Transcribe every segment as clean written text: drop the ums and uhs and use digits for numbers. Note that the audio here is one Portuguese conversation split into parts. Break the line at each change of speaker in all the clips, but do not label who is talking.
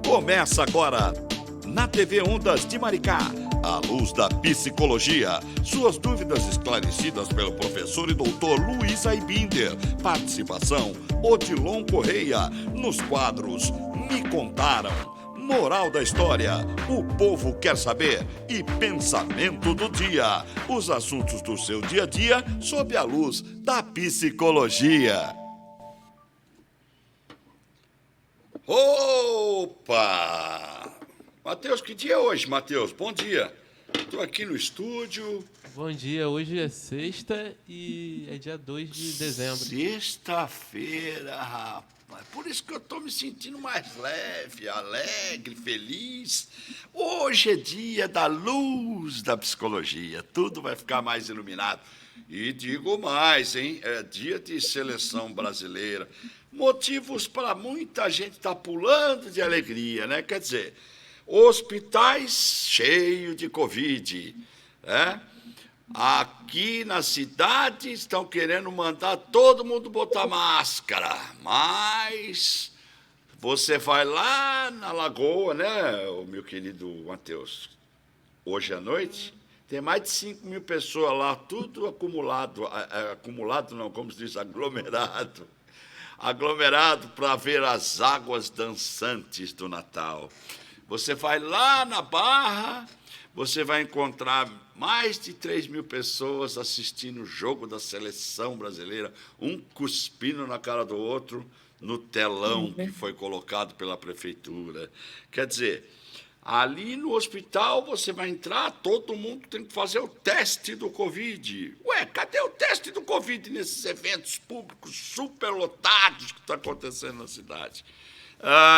Começa agora, na TV Ondas de Maricá, a luz da psicologia. Suas dúvidas esclarecidas pelo professor e doutor Luiz Aibinder. Participação, Odilon Correia. Nos quadros, Me Contaram. Moral da história, o povo quer saber e pensamento do dia. Os assuntos do seu dia a dia sob a luz da psicologia. Opa! Matheus, que dia é hoje, Matheus? Bom dia. Estou aqui no estúdio.
Bom dia, hoje é sexta e é dia 2 de dezembro.
Sexta-feira, rapaz. Por isso que eu estou me sentindo mais leve, alegre, feliz. Hoje é dia da luz da psicologia. Tudo vai ficar mais iluminado. E digo mais, hein? É dia de seleção brasileira. Motivos para muita gente estar pulando de alegria, né? Quer dizer, hospitais cheios de Covid, né? Aqui na cidade estão querendo mandar todo mundo botar máscara, mas você vai lá na Lagoa, né, o meu querido Matheus, hoje à noite, tem mais de 5 mil pessoas lá, tudo acumulado, acumulado não, como se diz, aglomerado para ver as águas dançantes do Natal. Você vai lá na Barra, você vai encontrar mais de 3 mil pessoas assistindo o jogo da seleção brasileira, um cuspindo na cara do outro no telão que foi colocado pela prefeitura. Quer dizer, ali no hospital você vai entrar, todo mundo tem que fazer o teste do Covid. Ué, cadê o teste do Covid nesses eventos públicos superlotados que estão acontecendo na cidade?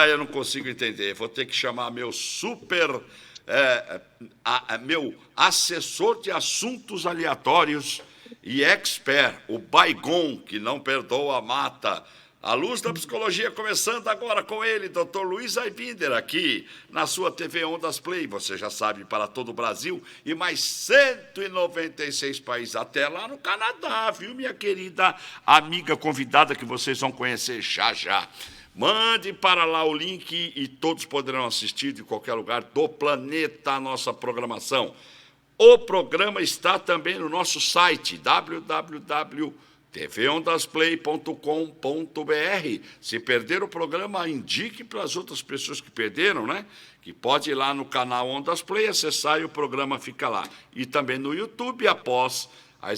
Eu não consigo entender. Vou ter que chamar meu meu assessor de assuntos aleatórios e expert, o Baigon, que não perdoa a mata. A luz da psicologia começando agora com ele, Dr. Luiz Aibinder, aqui na sua TV Ondas Play. Você já sabe, para todo o Brasil e mais 196 países, até lá no Canadá, viu, minha querida amiga convidada, que vocês vão conhecer já já. Mande para lá o link e todos poderão assistir de qualquer lugar do planeta a nossa programação. O programa está também no nosso site, www.tvondasplay.com.br. Se perder o programa, indique para as outras pessoas que perderam, né? Que pode ir lá no canal Ondas Play, acessar e o programa fica lá. E também no YouTube, após a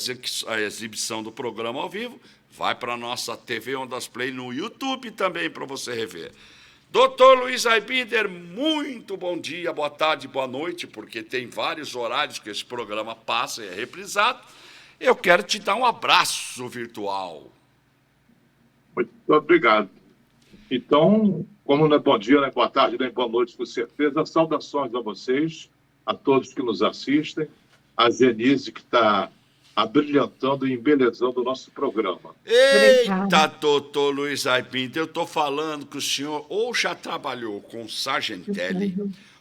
exibição do programa ao vivo, vai para a nossa TV Ondas Play no YouTube também para você rever. Doutor Luiz Aibinder, muito bom dia, boa tarde, boa noite, porque tem vários horários que esse programa passa e é reprisado. Eu quero te dar um abraço virtual.
Muito obrigado. Então, como não é bom dia, não é boa tarde, nem boa noite, com certeza, saudações a vocês, a todos que nos assistem, a Zenise, que está abrilhantando e embelezando o nosso programa.
Eita, doutor Luiz Aibinder, eu estou falando que o senhor ou já trabalhou com o Sargentelli,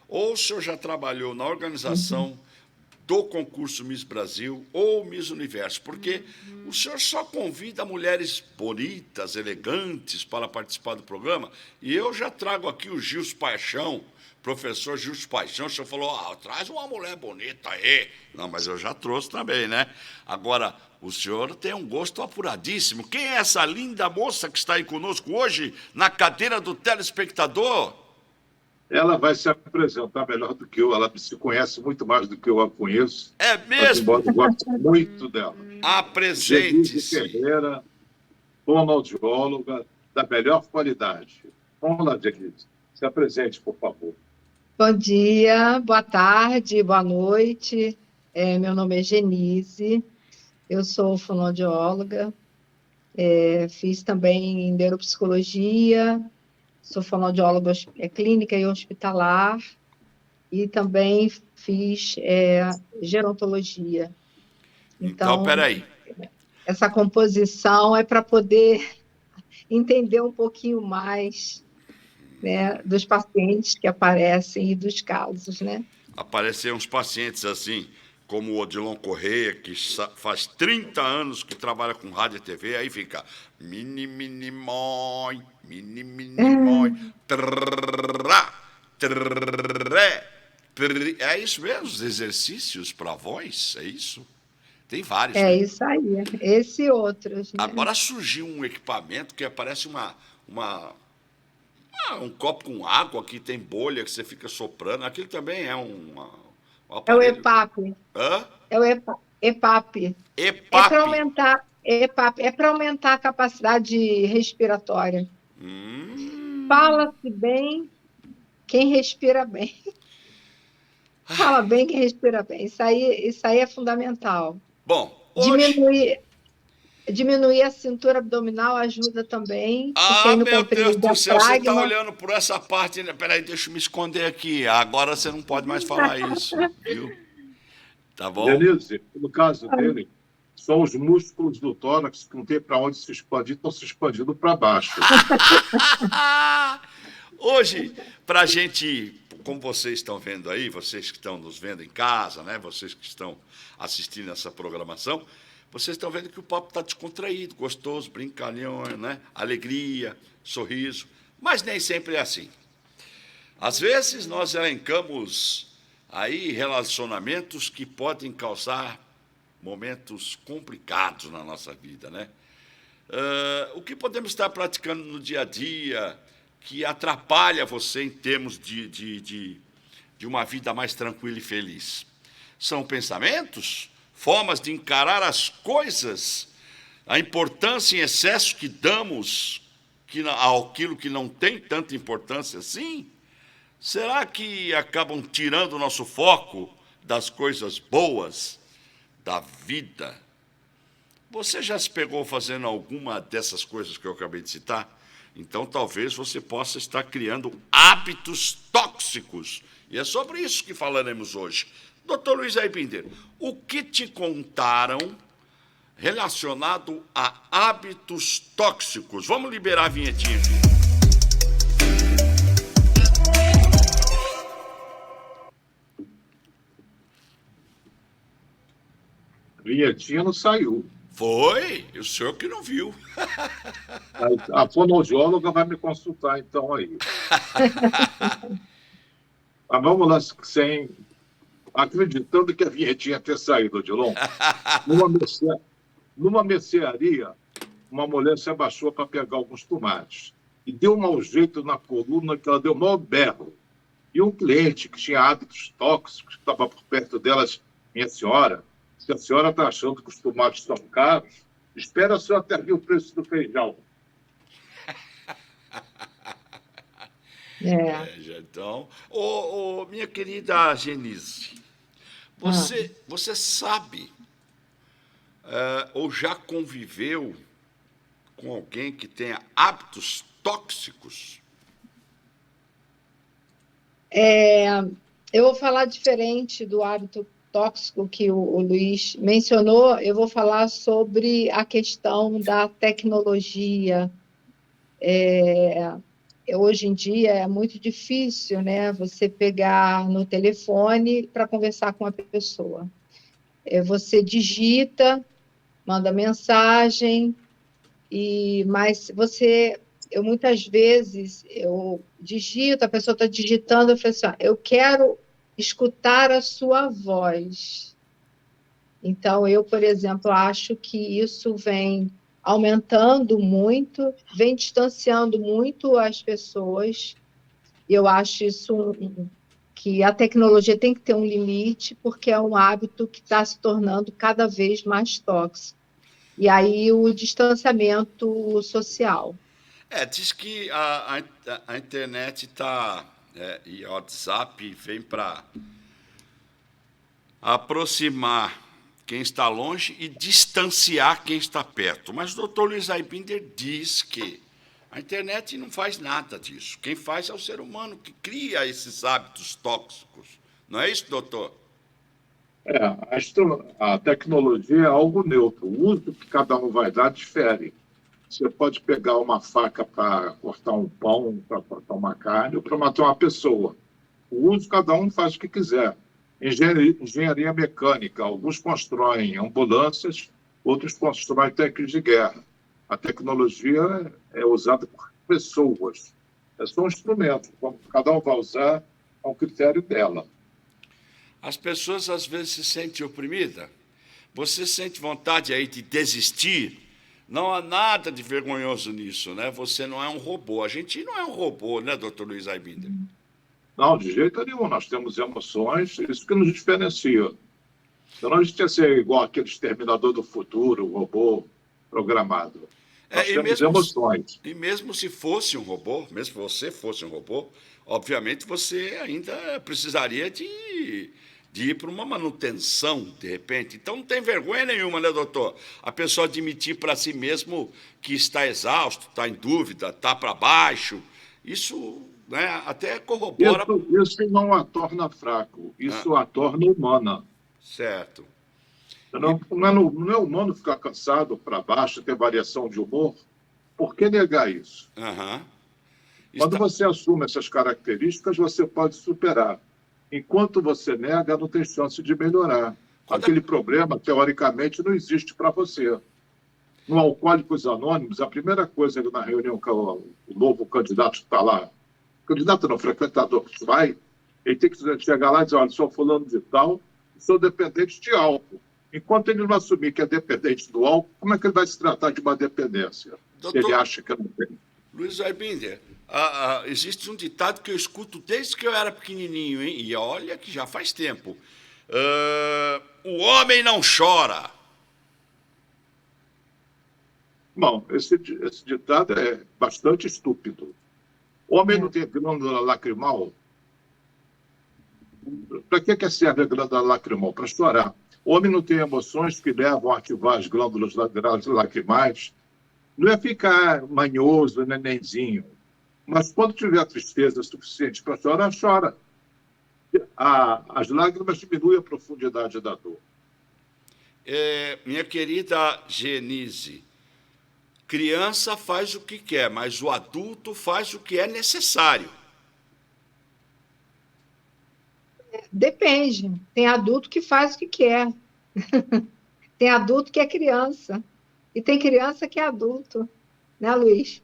ou o senhor já trabalhou na organização do concurso Miss Brasil ou Miss Universo, porque o senhor só convida mulheres bonitas, elegantes para participar do programa, e eu já trago aqui o Gils Paixão, professor Gils Paixão. O senhor falou, traz uma mulher bonita aí. Não, mas eu já trouxe também, né? Agora, o senhor tem um gosto apuradíssimo. Quem é essa linda moça que está aí conosco hoje, na cadeira do telespectador?
Ela vai se apresentar melhor do que eu, ela se conhece muito mais do que eu a conheço.
É mesmo?
Eu gosto muito dela.
Apresente-se.
Zenise Ferreira, fonoaudióloga da melhor qualidade. Vamos lá, Zenise. Se apresente, por favor.
Bom dia, boa tarde, boa noite. Meu nome é Genise, eu sou fonoaudióloga, fiz também neuropsicologia, sou fonoaudióloga clínica e hospitalar, e também fiz gerontologia.
Então, peraí.
Essa composição é para poder entender um pouquinho mais, né, dos pacientes que aparecem e dos casos, né?
Apareceram uns pacientes assim, como o Odilon Correia, que faz 30 anos que trabalha com rádio e TV, aí fica mini, mini, moi, trrrrá. É isso mesmo, os exercícios para voz, é isso? Tem vários,
É
né?
isso aí, esse e outros, né?
Agora surgiu um equipamento que parece um copo com água que tem bolha que você fica soprando. Aquilo também é um
É o
aparelho.
EPAP,
Hã?
é o EPAP. É
EPAP.
para aumentar, EPAP, é para aumentar a capacidade respiratória.
Hum.
Fala-se bem quem respira bem. Fala bem quem respira bem. Isso aí é fundamental.
Bom, hoje.
Diminuir a cintura abdominal ajuda também, porque
Ah,
aí não
meu
comprime
Deus
o
do céu, você está
diafragma.
olhando por essa parte, né? Peraí, deixa eu me esconder aqui. Agora você não pode mais falar isso, viu? Tá bom?
Denise, no caso dele, são os músculos do tórax que não tem para onde se expandir, estão se expandindo para baixo.
Hoje, para a gente, como vocês estão vendo aí, vocês que estão nos vendo em casa, né? Vocês que estão assistindo essa programação, vocês estão vendo que o papo está descontraído, gostoso, brincalhão, né? Alegria, sorriso. Mas nem sempre é assim. Às vezes nós elencamos aí relacionamentos que podem causar momentos complicados na nossa vida, né? O que podemos estar praticando no dia a dia que atrapalha você em termos de uma vida mais tranquila e feliz? São pensamentos, formas de encarar as coisas, a importância em excesso que damos àquilo que não tem tanta importância assim? Será que acabam tirando o nosso foco das coisas boas da vida? Você já se pegou fazendo alguma dessas coisas que eu acabei de citar? Então, talvez você possa estar criando hábitos tóxicos. E é sobre isso que falaremos hoje. Dr. Luiz Aibinder, o que te contaram relacionado a hábitos tóxicos? Vamos liberar a vinhetinha aqui.
Vinhetinha não saiu.
Foi, o senhor que não viu.
A fonoaudióloga vai me consultar, então, aí. Mas vamos lá, acreditando que a vinhetinha ter saído, Odilon. Numa mercearia, uma mulher se abaixou para pegar alguns tomates e deu um mau jeito na coluna que ela deu um mau berro. E um cliente que tinha hábitos tóxicos, que estava por perto delas, minha senhora, se a senhora está achando que os tomates estão caros, espera a senhora até ver o preço do feijão.
Então, minha querida Genise, você sabe ou já conviveu com alguém que tenha hábitos tóxicos?
Eu vou falar diferente do hábito tóxico que o Luiz mencionou, eu vou falar sobre a questão da tecnologia. Hoje em dia é muito difícil, né, você pegar no telefone para conversar com a pessoa. Você digita, manda mensagem, mas eu muitas vezes eu digito, a pessoa está digitando, eu falo assim, eu quero escutar a sua voz. Então, eu, por exemplo, acho que isso vem aumentando muito, vem distanciando muito as pessoas. Eu acho isso que a tecnologia tem que ter um limite, porque é um hábito que está se tornando cada vez mais tóxico. E aí o distanciamento social.
Diz que a internet está, e o WhatsApp vem para aproximar quem está longe e distanciar quem está perto. Mas o Dr. Luiz Aibinder diz que a internet não faz nada disso. Quem faz é o ser humano que cria esses hábitos tóxicos. Não é isso, doutor?
A tecnologia é algo neutro. O uso que cada um vai dar difere. Você pode pegar uma faca para cortar um pão, para cortar uma carne, ou para matar uma pessoa. O uso, cada um faz o que quiser. Engenharia mecânica. Alguns constroem ambulâncias, outros constroem tanques de guerra. A tecnologia é usada por pessoas. É só um instrumento. Cada um vai usar ao critério dela.
As pessoas às vezes se sentem oprimidas. Você sente vontade aí de desistir? Não há nada de vergonhoso nisso, né? Você não é um robô. A gente não é um robô, né, doutor Luiz Aibinder?
Não, de jeito nenhum. Nós temos emoções, isso que nos diferencia. Então, a gente quer ser igual aquele exterminador do futuro, o robô programado. Nós temos emoções.
E mesmo se fosse um robô, mesmo se você fosse um robô, obviamente você ainda precisaria de ir para uma manutenção, de repente. Então, não tem vergonha nenhuma, né, doutor? A pessoa admitir para si mesmo que está exausto, está em dúvida, está para baixo. Isso, né, até corrobora...
Isso não a torna fraco, isso a torna humana.
Certo.
Não é humano ficar cansado, para baixo, ter variação de humor. Por que negar isso? Quando você assume essas características, você pode superar. Enquanto você nega, não tem chance de melhorar. Aquele problema, teoricamente, não existe para você. No Alcoólicos Anônimos, a primeira coisa na reunião que o novo candidato está lá, candidato não, frequentador que vai, ele tem que chegar lá e dizer, olha, sou fulano de tal, sou dependente de álcool. Enquanto ele não assumir que é dependente do álcool, como é que ele vai se tratar de uma dependência?
Doutor,
se ele acha que não tem.
Luiz Aibinder, existe um ditado que eu escuto desde que eu era pequenininho, hein? E olha que já faz tempo. O homem não chora.
Bom, esse ditado é bastante estúpido. O homem não tem glândula lacrimal? Para que serve a glândula lacrimal? Para chorar. O homem não tem emoções que levam a ativar as glândulas lacrimais. Não é ficar manhoso, nenenzinho. Mas quando tiver tristeza suficiente para chorar, chora. As lágrimas diminuem a profundidade da dor.
Minha querida Genise, criança faz o que quer, mas o adulto faz o que é necessário.
Depende. Tem adulto que faz o que quer. Tem adulto que é criança. E tem criança que é adulto. Né, Luiz?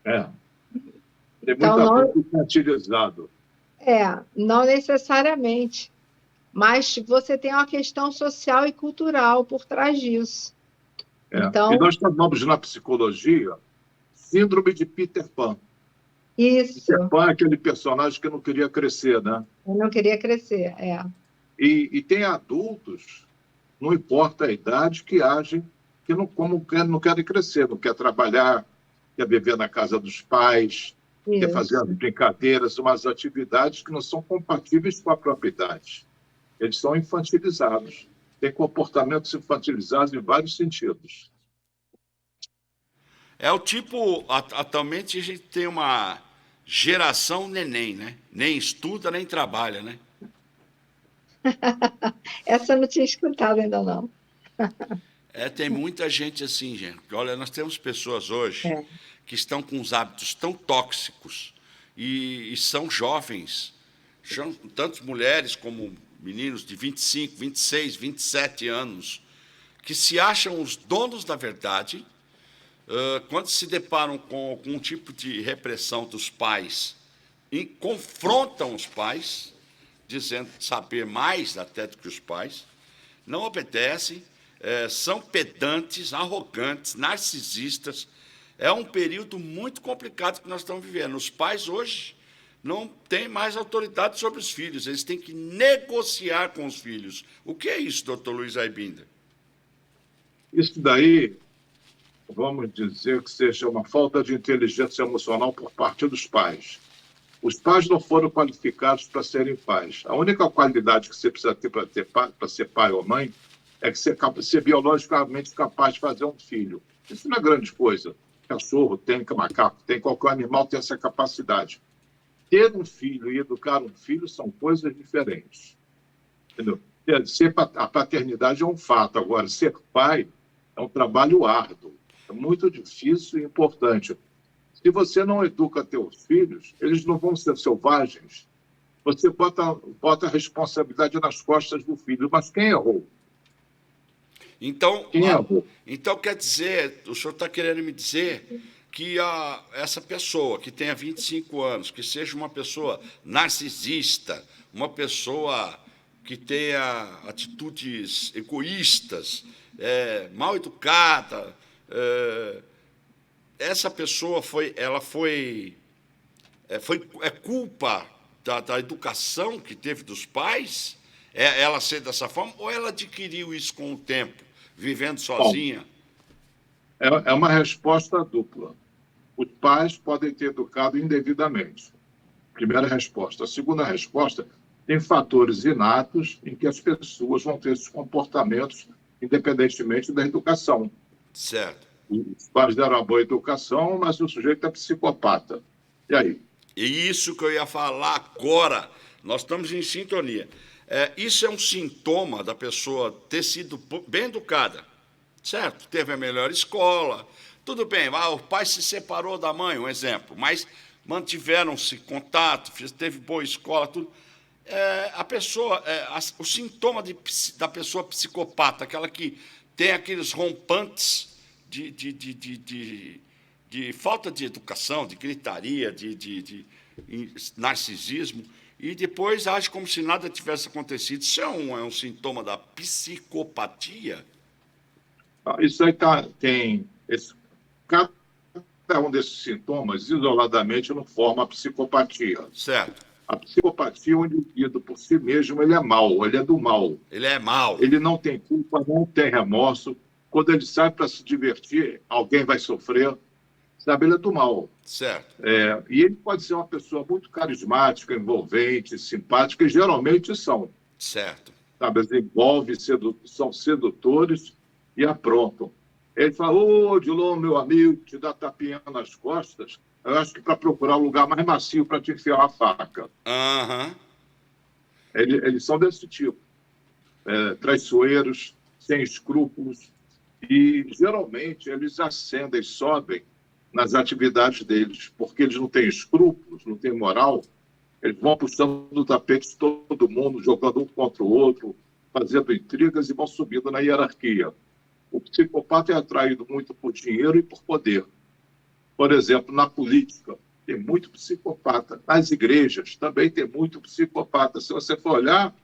Tem muito
então,
adulto infantilizado.
Não necessariamente. Mas você tem uma questão social e cultural por trás disso. Então,
e nós chamamos na psicologia síndrome de Peter Pan.
Isso.
Peter Pan é aquele personagem que não queria crescer, né?
Eu não queria crescer,
E tem adultos, não importa a idade, que agem que não querem crescer, não quer trabalhar, quer viver na casa dos pais, quer fazer as brincadeiras, umas atividades que não são compatíveis com a própria idade. Eles são infantilizados. Tem comportamentos infantilizados em vários sentidos.
Atualmente a gente tem uma geração neném, né? Nem estuda, nem trabalha, né?
Essa eu não tinha escutado ainda, não.
Tem muita gente assim, gente. Olha, nós temos pessoas hoje que estão com os hábitos tão tóxicos e são jovens, tanto mulheres como meninos de 25, 26, 27 anos, que se acham os donos da verdade, quando se deparam com algum tipo de repressão dos pais, e confrontam os pais, dizendo saber mais até do que os pais, não obedecem, são pedantes, arrogantes, narcisistas. É um período muito complicado que nós estamos vivendo. Os pais hoje não têm mais autoridade sobre os filhos, eles têm que negociar com os filhos. O que é isso, doutor Luiz Aibinder?
Isso daí, vamos dizer que seja uma falta de inteligência emocional por parte dos pais. Os pais não foram qualificados para serem pais. A única qualidade que você precisa ter para ser pai ou mãe é que ser biologicamente capaz de fazer um filho. Isso não é grande coisa. Cachorro tem, macaco tem, qualquer animal tem essa capacidade. Ter um filho e educar um filho são coisas diferentes. Entendeu? A paternidade é um fato. Agora, ser pai é um trabalho árduo. É muito difícil e importante. Se você não educa teus filhos, eles não vão ser selvagens. Você bota a responsabilidade nas costas do filho. Mas quem errou?
Então, quer dizer, o senhor está querendo me dizer que essa pessoa que tenha 25 anos, que seja uma pessoa narcisista, uma pessoa que tenha atitudes egoístas, mal educada, essa pessoa é culpa da educação que teve dos pais? Ela ser dessa forma, ou ela adquiriu isso com o tempo, vivendo sozinha?
Bom, é uma resposta dupla. Os pais podem ter educado indevidamente. Primeira resposta. A segunda resposta, tem fatores inatos em que as pessoas vão ter esses comportamentos independentemente da educação.
Certo.
Os pais deram uma boa educação, mas o sujeito é psicopata. E aí?
E isso que eu ia falar agora, nós estamos em sintonia. Isso é um sintoma da pessoa ter sido bem educada, certo? Teve a melhor escola, tudo bem, o pai se separou da mãe, um exemplo, mas mantiveram-se contato, teve boa escola, tudo. A pessoa, o sintoma da pessoa psicopata, aquela que tem aqueles rompantes de falta de educação, de gritaria, de narcisismo, e depois age como se nada tivesse acontecido. Isso é um sintoma da psicopatia?
Isso aí cada um desses sintomas, isoladamente, não forma a psicopatia.
Certo.
A psicopatia, o indivíduo por si mesmo, ele é mau, ele é do mal.
Ele é mau.
Ele não tem culpa, não tem remorso. Quando ele sai para se divertir, alguém vai sofrer. Sabe, ele é do mal.
Certo.
E ele pode ser uma pessoa muito carismática, envolvente, simpática, e geralmente são.
Certo.
Sabe, eles envolvem, são sedutores e aprontam. Ele fala, Odilon, meu amigo, te dá tapinha nas costas, eu acho que para procurar um lugar mais macio para te enfiar uma faca.
Aham.
Eles são desse tipo. Traiçoeiros, sem escrúpulos, e geralmente eles ascendem, sobem nas atividades deles, porque eles não têm escrúpulos, não têm moral, eles vão puxando do tapete todo mundo, jogando um contra o outro, fazendo intrigas e vão subindo na hierarquia. O psicopata é atraído muito por dinheiro e por poder. Por exemplo, na política, tem muito psicopata. Nas igrejas, também tem muito psicopata. Se você for olhar,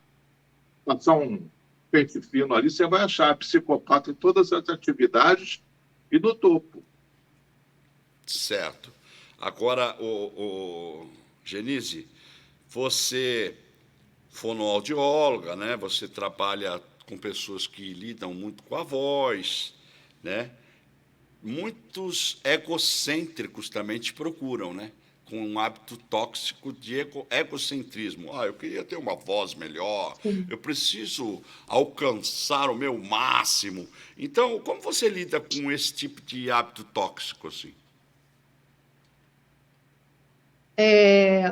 passar um pente fino ali, você vai achar psicopata em todas as atividades e no topo.
Certo. Agora, Genise, você fonoaudióloga, né? Você trabalha com pessoas que lidam muito com a voz, né? Muitos egocêntricos também te procuram, né? Com um hábito tóxico de egocentrismo. Eu queria ter uma voz melhor, eu preciso alcançar o meu máximo. Então, como você lida com esse tipo de hábito tóxico, assim?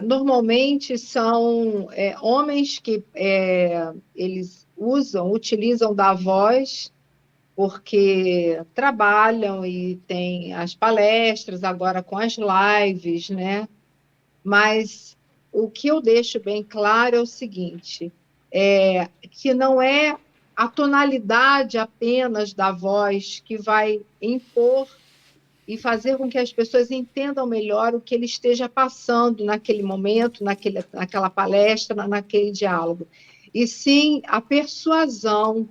Normalmente são homens que eles utilizam da voz porque trabalham e tem as palestras agora com as lives, né? Mas o que eu deixo bem claro é o seguinte, que não é a tonalidade apenas da voz que vai impor e fazer com que as pessoas entendam melhor o que ele esteja passando naquele momento, naquela palestra, naquele diálogo. E sim a persuasão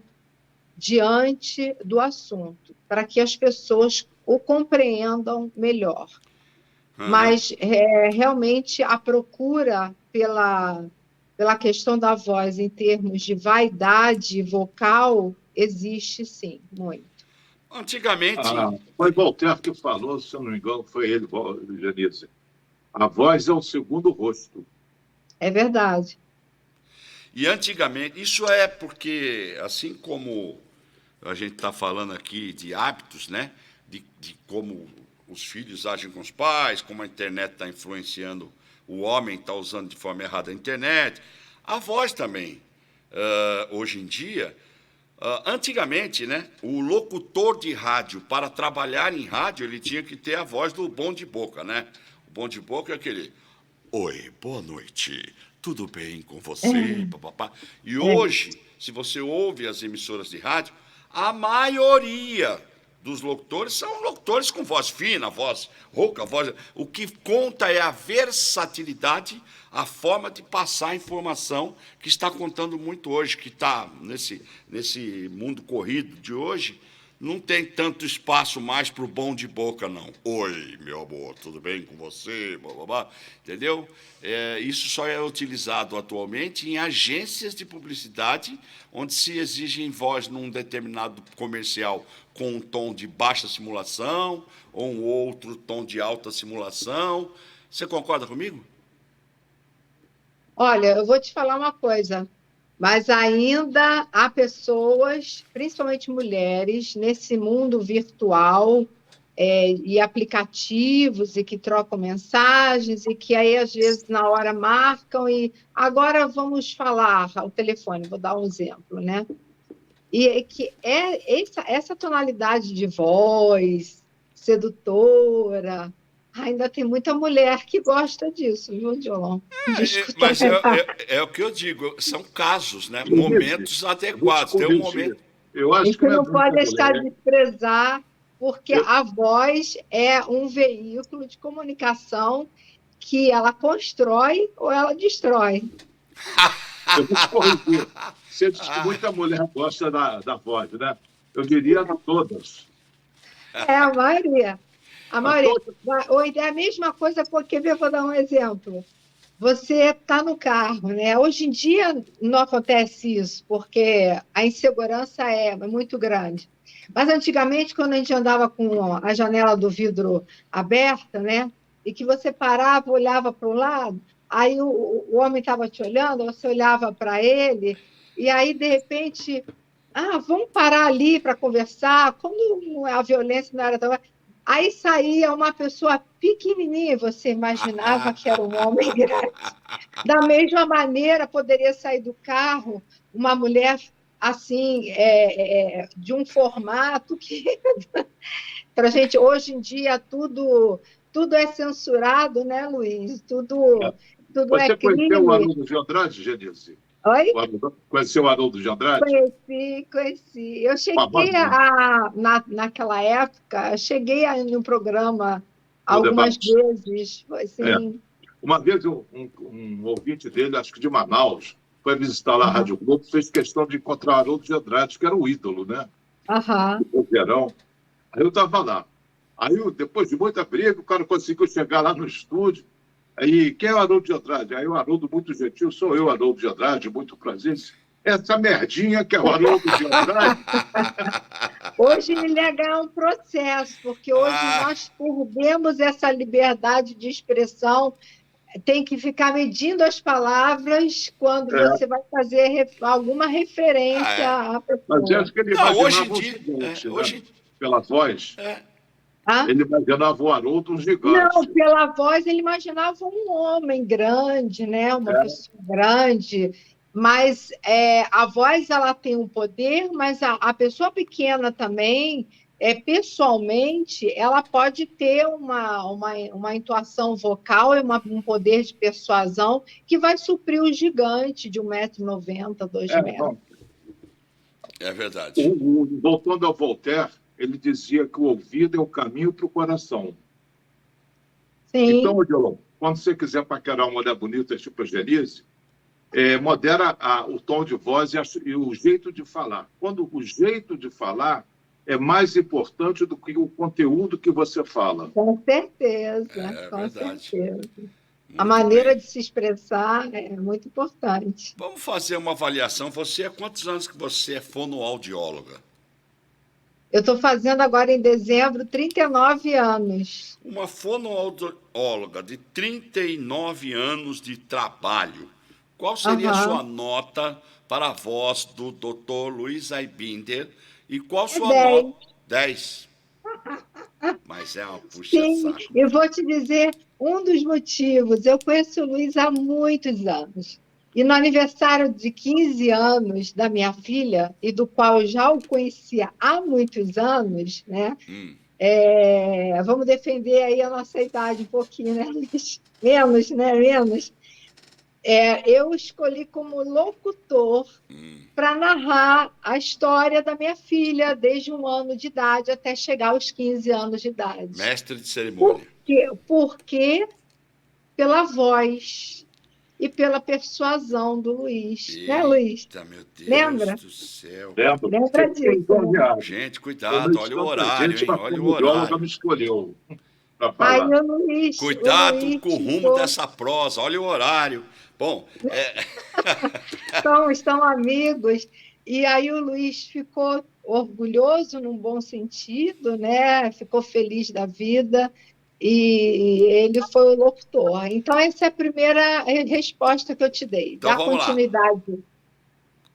diante do assunto, para que as pessoas o compreendam melhor. Mas, realmente, a procura pela questão da voz em termos de vaidade vocal existe, sim, muito.
Antigamente...
Foi Voltaire que falou, se eu não me engano, foi ele, Genise. A voz é o segundo rosto.
É verdade.
E antigamente, isso é porque, assim como a gente está falando aqui de hábitos, né? De como os filhos agem com os pais, como a internet está influenciando, o homem está usando de forma errada a internet, a voz também. Hoje em dia, antigamente, né? O locutor de rádio, para trabalhar em rádio, ele tinha que ter a voz do bom de boca, né? O bom de boca é aquele... Oi, boa noite, tudo bem com você? Papapá. E hoje, se você ouve as emissoras de rádio, a maioria dos locutores são locutores com voz fina, voz rouca, voz... O que conta é a versatilidade, a forma de passar a informação que está contando muito hoje, que está nesse mundo corrido de hoje, não tem tanto espaço mais para o bom de boca, não. Oi, meu amor, tudo bem com você? Blá, blá, blá. Entendeu? Isso só é utilizado atualmente em agências de publicidade, onde se exige voz num determinado comercial com um tom de baixa simulação ou um outro tom de alta simulação. Você concorda comigo?
Olha, eu vou te falar uma coisa, mas ainda há pessoas, principalmente mulheres, nesse mundo virtual, e aplicativos, e que trocam mensagens, e que aí, às vezes, na hora marcam, e agora vamos falar ao telefone, vou dar um exemplo, né? E que essa tonalidade de voz sedutora, ainda tem muita mulher que gosta disso, viu, Dilon? Desculpa.
Mas é o que eu digo, são casos, né? Momentos adequados. Tem um momento.
Eu acho que
não pode deixar de desprezar, porque a voz é um veículo de comunicação que ela constrói ou ela destrói.
Eu vou te corrigir. Você diz que muita mulher gosta da voz, né? Eu diria todas.
A maioria. A maioria. Ou é a mesma coisa, porque eu vou dar um exemplo. Você está no carro, né? Hoje em dia não acontece isso, porque a insegurança é muito grande. Mas antigamente, quando a gente andava com a janela do vidro aberta, né? E que você parava, olhava para o lado, aí o homem estava te olhando, você olhava para ele, e aí, de repente, vamos parar ali para conversar. Quando a violência não era tão... Aí saía uma pessoa pequenininha, você imaginava que era um homem grande. Da mesma maneira, poderia sair do carro uma mulher assim, de um formato que, para a gente, hoje em dia, tudo é censurado, né, Luiz? Tudo
Você
é crime.
conheceu o Haroldo de Andrade, Genilce?
Oi?
Conheceu o Haroldo de Andrade?
Conheci. Eu cheguei naquela época, cheguei em um programa algumas vezes. Assim.
Uma vez um ouvinte dele, acho que de Manaus, foi visitar lá a Rádio Globo, fez questão de encontrar o Haroldo de Andrade, que era o ídolo, né? Do verão. Aí eu estava lá. Aí, depois de muita briga, o cara conseguiu chegar lá no estúdio. Aí, quem é o Haroldo de Andrade? Aí o Haroldo, muito gentil, sou eu, Haroldo de Andrade, muito prazer. Essa merdinha que é o Haroldo de Andrade.
Hoje ele ia ganhar um processo, porque hoje nós perdemos essa liberdade de expressão. Tem que ficar medindo as palavras quando você vai fazer alguma referência à pessoa.
Mas acho que ele
hoje em dia,
né? Pela voz... Ele imaginava o Haroldo um gigante.
Não, pela voz ele imaginava um homem grande, né? Uma pessoa grande, mas a voz ela tem um poder, mas a pessoa pequena também, pessoalmente, ela pode ter uma intuação vocal e um poder de persuasão que vai suprir o gigante de 1,90 m, 2 metros.
É verdade.
Voltando ao Voltaire, ele dizia que o ouvido é o caminho para o coração.
Sim.
Então, Odilon, quando você quiser paquerar uma mulher bonita, tipo a Genise, modera o tom de voz e o jeito de falar. Quando o jeito de falar é mais importante do que o conteúdo que você fala.
Com certeza, com
verdade.
certeza.
Muito
a maneira
bem.
de se expressar é muito importante.
Vamos fazer uma avaliação. Você, há quantos anos que você é fonoaudióloga?
Eu estou fazendo agora, em dezembro, 39 anos.
Uma fonoaudióloga de 39 anos de trabalho. Qual seria a sua nota para a voz do Dr. Luiz Aibinder? E qual sua nota? 10. Mas é uma puxa-saco.
Sim, eu vou te dizer um dos motivos. Eu conheço o Luiz há muitos anos. E no aniversário de 15 anos da minha filha, e do qual já o conhecia há muitos anos, né? Vamos defender aí a nossa idade um pouquinho, né, Luiz? Menos, né? Menos. Eu escolhi como locutor para narrar a história da minha filha desde 1 ano de idade até chegar aos 15 anos de idade.
Mestre de cerimônia.
Porque pela voz e pela persuasão do Luiz. Né, Luiz?
Eita, meu Deus
Lembra?
do céu.
Lembra?
Lembra disso, né?
Gente, cuidado, olha o horário, hein? Olha o
fonoaudióloga
horário.
me escolheu para
Aí
falar.
o Luiz,
Cuidado com o rumo
ficou-
dessa prosa, olha o horário. Bom,
estão amigos. E aí o Luiz ficou orgulhoso, num bom sentido, né? Ficou feliz da vida e ele foi o locutor. Então, essa é a primeira resposta que eu te dei.
Então,
Dá
vamos lá.
continuidade.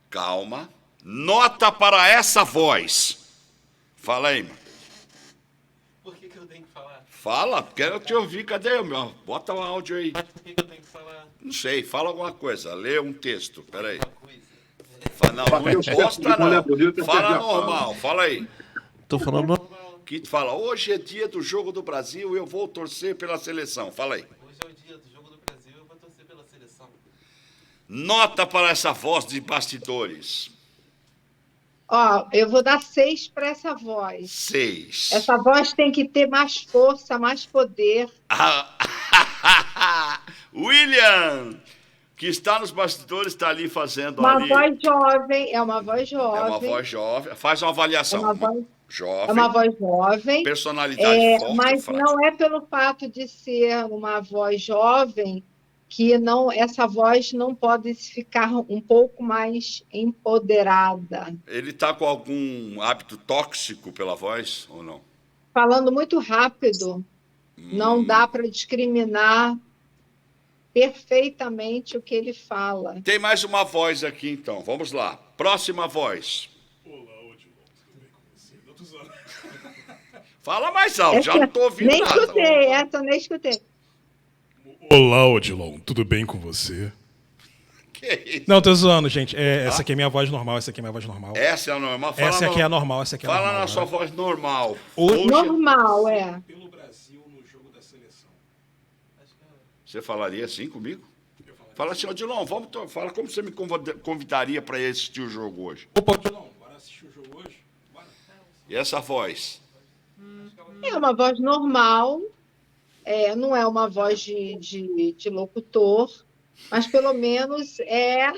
calma. Nota para essa voz. Fala aí, mano.
Por que eu tenho que falar?
Fala, quero te ouvir. Cadê o meu? Bota o áudio aí.
Mas por que eu tenho que falar
Não sei, fala alguma coisa. Lê um texto. Peraí.
uma coisa?
Não, não
Mateus
imposta
Peço de mulher bonita,
não. Fala
perde a fala.
normal, fala aí.
Tô falando normal.
Que tu fala, hoje é dia do jogo do Brasil, eu vou torcer pela seleção. Fala aí.
Hoje é o dia do jogo do Brasil, eu vou torcer pela seleção.
Nota para essa voz de bastidores.
Ó, eu vou dar 6 para essa voz.
6.
Essa voz tem que ter mais força, mais poder.
William, que está nos bastidores, está ali fazendo
Uma
ali.
voz jovem, é uma voz jovem.
É uma voz jovem. Faz uma avaliação.
É uma voz-
Jovem.
É uma voz jovem.
Personalidade forte.
Mas
frase.
não é pelo fato de ser uma voz jovem que não, essa voz não pode ficar um pouco mais empoderada.
Ele está com algum hábito tóxico pela voz ou não?
Falando muito rápido, não dá para discriminar perfeitamente o que ele fala.
Tem mais uma voz aqui, então. Vamos lá. Próxima voz.
Olá, Odilon, tudo bem com você? Não tô zoando.
Fala mais alto, já não estou ouvindo
Nem
nada.
escutei, essa eu nem escutei.
Olá, Odilon, tudo bem com você?
Que isso?
Não, tô zoando, gente. Essa aqui é minha voz normal, essa aqui é minha voz normal.
Essa é a normal? Fala
Essa aqui é
no-
a normal, essa aqui é a
Fala
normal.
na
né?
sua voz normal.
Hoje-
Normal, é.
Pelo Brasil no jogo da seleção.
Você falaria assim comigo? Fala assim, Odilon, fala como você me convidaria para assistir o jogo hoje.
Opa, Odilon, bora assistir o jogo hoje? Bora.
E essa voz?
É uma voz normal, não é uma voz de locutor, mas pelo menos é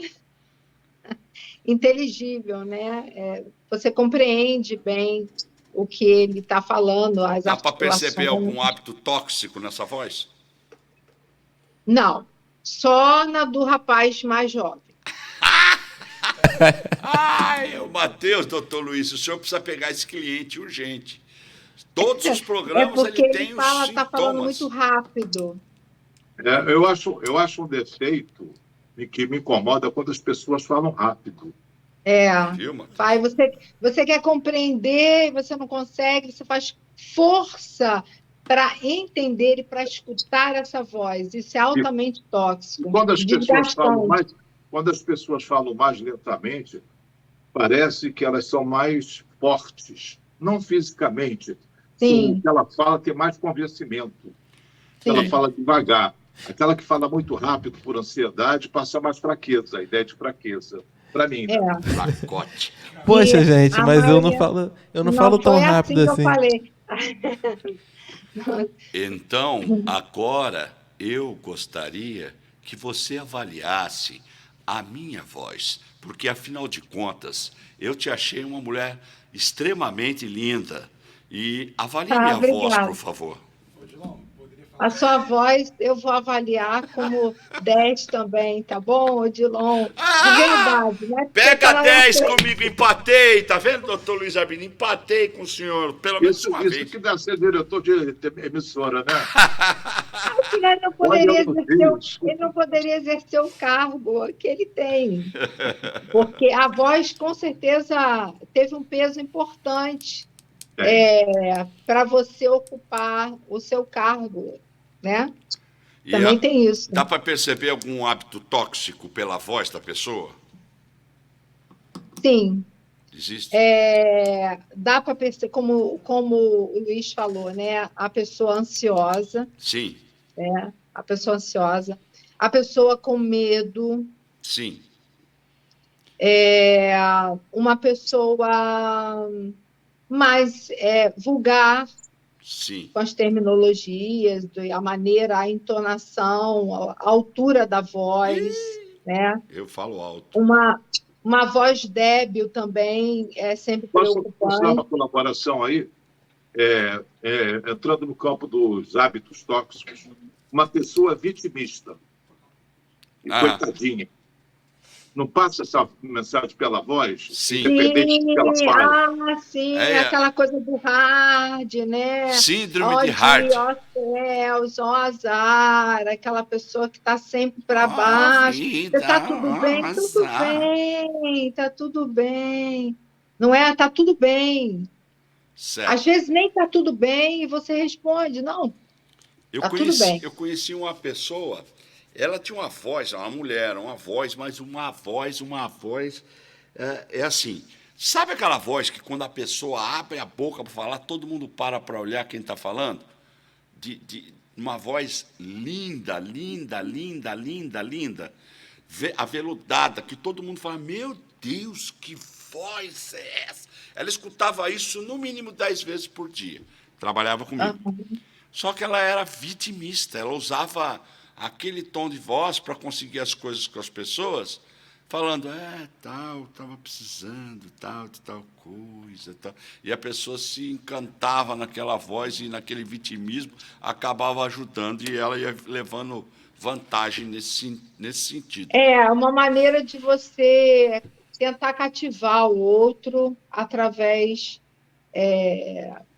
inteligível, né? Você compreende bem o que ele está falando, as
Dá para
articulações.
perceber algum hábito tóxico nessa voz?
Não, só na do rapaz mais jovem.
Ai, o Matheus, doutor Luiz, o senhor precisa pegar esse cliente urgente. Todos os programas
porque
ele
ele
tem os
está falando
sintomas.
muito rápido.
Eu acho um defeito e que me incomoda quando as pessoas falam rápido.
Viu, mano?
Pai, você quer compreender e você não consegue, você faz força para entender e para escutar essa voz. Isso é altamente tóxico.
Quando as
desgastante.
quando as pessoas falam mais lentamente, parece que elas são mais fortes, não fisicamente.
Sim.
O que ela fala tem mais convencimento.
Sim.
Ela fala devagar. Aquela que fala muito rápido por ansiedade passa mais fraqueza, a ideia de fraqueza. Para mim, né?
Pacote.
Poxa,
E
gente,
a
mas eu não
maioria-
falo tão
foi
rápido
que
assim.
eu falei.
Então, agora, eu gostaria que você avaliasse a minha voz, porque, afinal de contas, eu te achei uma mulher extremamente linda. E avalie
Ah,
minha voz,
obrigada.
por favor.
Odilon, poderia falar.
A sua voz eu vou avaliar como 10 também, tá bom, Odilon? De verdade, né? Porque
Pega
ela
10
não tem-
comigo, empatei, tá vendo, doutor Luiz Arbino? Empatei com o senhor, pelo menos
Isso,
uma
isso
vez.
que dá ser diretor de emissora, né?
Ele não poderia
Olha,
exercer,
Deus.
ele não poderia exercer o cargo que ele tem. Porque a voz, com certeza, teve um peso importante para você ocupar o seu cargo, né?
E
Também tem isso.
dá para perceber algum hábito tóxico pela voz da pessoa?
Sim.
Existe?
Dá para perceber, como o Luiz falou, né? A pessoa ansiosa,
Sim.
a pessoa ansiosa. a pessoa com medo,
Sim.
uma pessoa mais vulgar
Sim.
com as terminologias, a maneira, a entonação, a altura da voz, né?
Eu falo alto.
Uma voz débil também é sempre
Posso dar uma
preocupante.
colaboração aí? Entrando no campo dos hábitos tóxicos, uma pessoa vitimista e
Ah,
coitadinha, não passa essa mensagem pela voz,
sim.
independente do que ela fale.
Sim,
É
aquela coisa do hard, né?
síndrome
Ó
de Hard.
dia, ó céus, ó azar, aquela pessoa que está sempre para
Ó
baixo. Você
vida,
está tudo
ó
bem? Tudo
azar.
bem, está tudo bem. Não é? Está tudo bem. Às
Certo.
vezes nem está tudo bem e você responde, não, está tudo bem.
Eu conheci uma pessoa, ela tinha uma voz, uma mulher, mas uma voz. É assim. Sabe aquela voz que quando a pessoa abre a boca para falar, todo mundo para olhar quem está falando? De uma voz linda, linda, linda, linda, linda, aveludada, que todo mundo fala, meu Deus, que voz é essa? Ela escutava isso no mínimo 10 vezes por dia. Trabalhava comigo. Só que ela era vitimista, ela usava aquele tom de voz para conseguir as coisas com as pessoas, falando, estava precisando, tal, de tal coisa, tal. E a pessoa se encantava naquela voz e naquele vitimismo, acabava ajudando e ela ia levando vantagem nesse sentido.
É uma maneira de você tentar cativar o outro através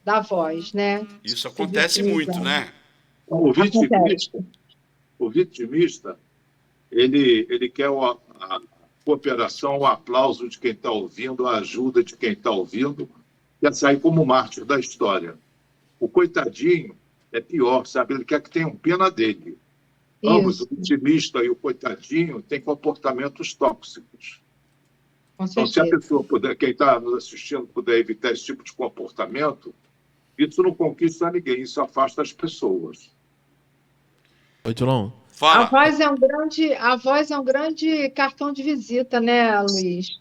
da voz, né?
Isso
Se
acontece muito,
vitimizando.
né?
Então,
Acontece.
o vitimista, ele quer a cooperação, o aplauso de quem está ouvindo, a ajuda de quem está ouvindo, quer sair como mártir da história. O coitadinho é pior, sabe? Ele quer que tenham pena dele. Ambos, o
Isso,
vitimista e o coitadinho, têm comportamentos tóxicos.
com
Então, se a
certeza.
pessoa puder, quem está nos assistindo, puder evitar esse tipo de comportamento, isso não conquista ninguém, isso afasta as pessoas.
Odilon,
Fala.
A voz é um grande cartão de visita, né, Luiz?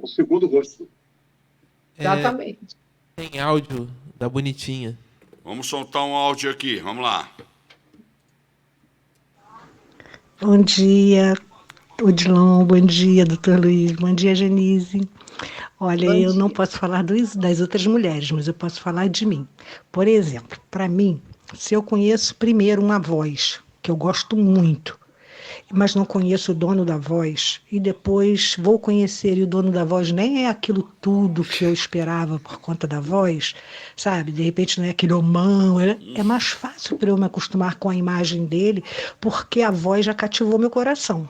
O segundo rosto.
Exatamente.
tem áudio da Bonitinha.
Vamos soltar um áudio aqui, vamos lá.
Bom dia, Odilon. Bom dia, doutor Luiz. Bom dia, Genise. Olha,
Bom
eu não
dia.
posso falar das outras mulheres, mas eu posso falar de mim. Por exemplo, para mim, se eu conheço primeiro uma voz, que eu gosto muito, mas não conheço o dono da voz, e depois vou conhecer e o dono da voz nem é aquilo tudo que eu esperava por conta da voz, sabe? De repente não é aquele homão, é mais fácil para eu me acostumar com a imagem dele, porque a voz já cativou meu coração.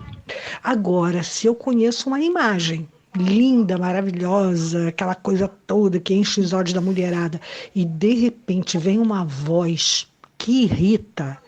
Agora, se eu conheço uma imagem linda, maravilhosa, aquela coisa toda que enche os olhos da mulherada, e de repente vem uma voz que irrita.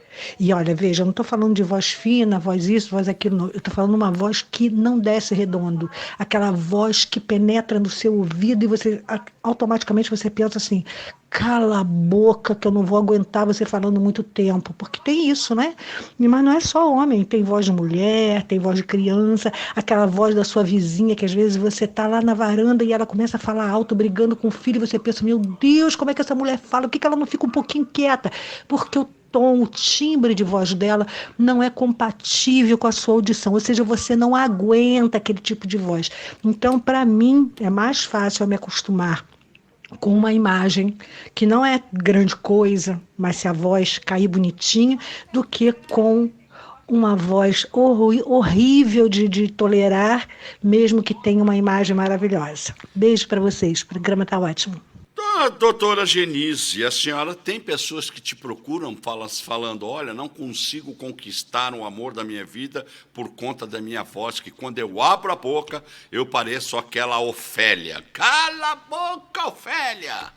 E olha, veja, eu não estou falando de voz fina, voz isso, voz aquilo, não. Eu estou falando uma voz que não desce redondo, aquela voz que penetra no seu ouvido e você automaticamente você pensa assim, cala a boca que eu não vou aguentar você falando muito tempo, porque tem isso, né? Mas não é só homem, tem voz de mulher, tem voz de criança, aquela voz da sua vizinha que às vezes você está lá na varanda e ela começa a falar alto, brigando com o filho e você pensa, meu Deus, como é que essa mulher fala? Por que ela não fica um pouquinho quieta? Porque o tom, o timbre de voz dela não é compatível com a sua audição, ou seja, você não aguenta aquele tipo de voz. Então, para mim, é mais fácil eu me acostumar com uma imagem que não é grande coisa, mas se a voz cair bonitinha, do que com uma voz horrível de tolerar, mesmo que tenha uma imagem maravilhosa. Beijo para vocês, o programa está ótimo.
Doutora Genise, a senhora tem pessoas que te procuram falando, olha, não consigo conquistar o amor da minha vida por conta da minha voz, que quando eu abro a boca, eu pareço aquela Ofélia. Cala a boca, Ofélia!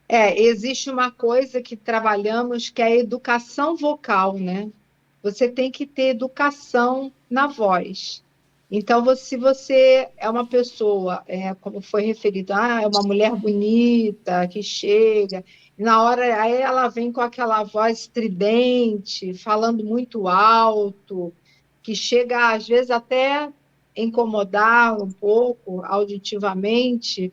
Existe uma coisa que trabalhamos que é a educação vocal, né? Você tem que ter educação na voz. Então, se você é uma pessoa, como foi referido, é uma mulher bonita, que chega, e na hora aí ela vem com aquela voz estridente, falando muito alto, que chega às vezes até incomodar um pouco auditivamente,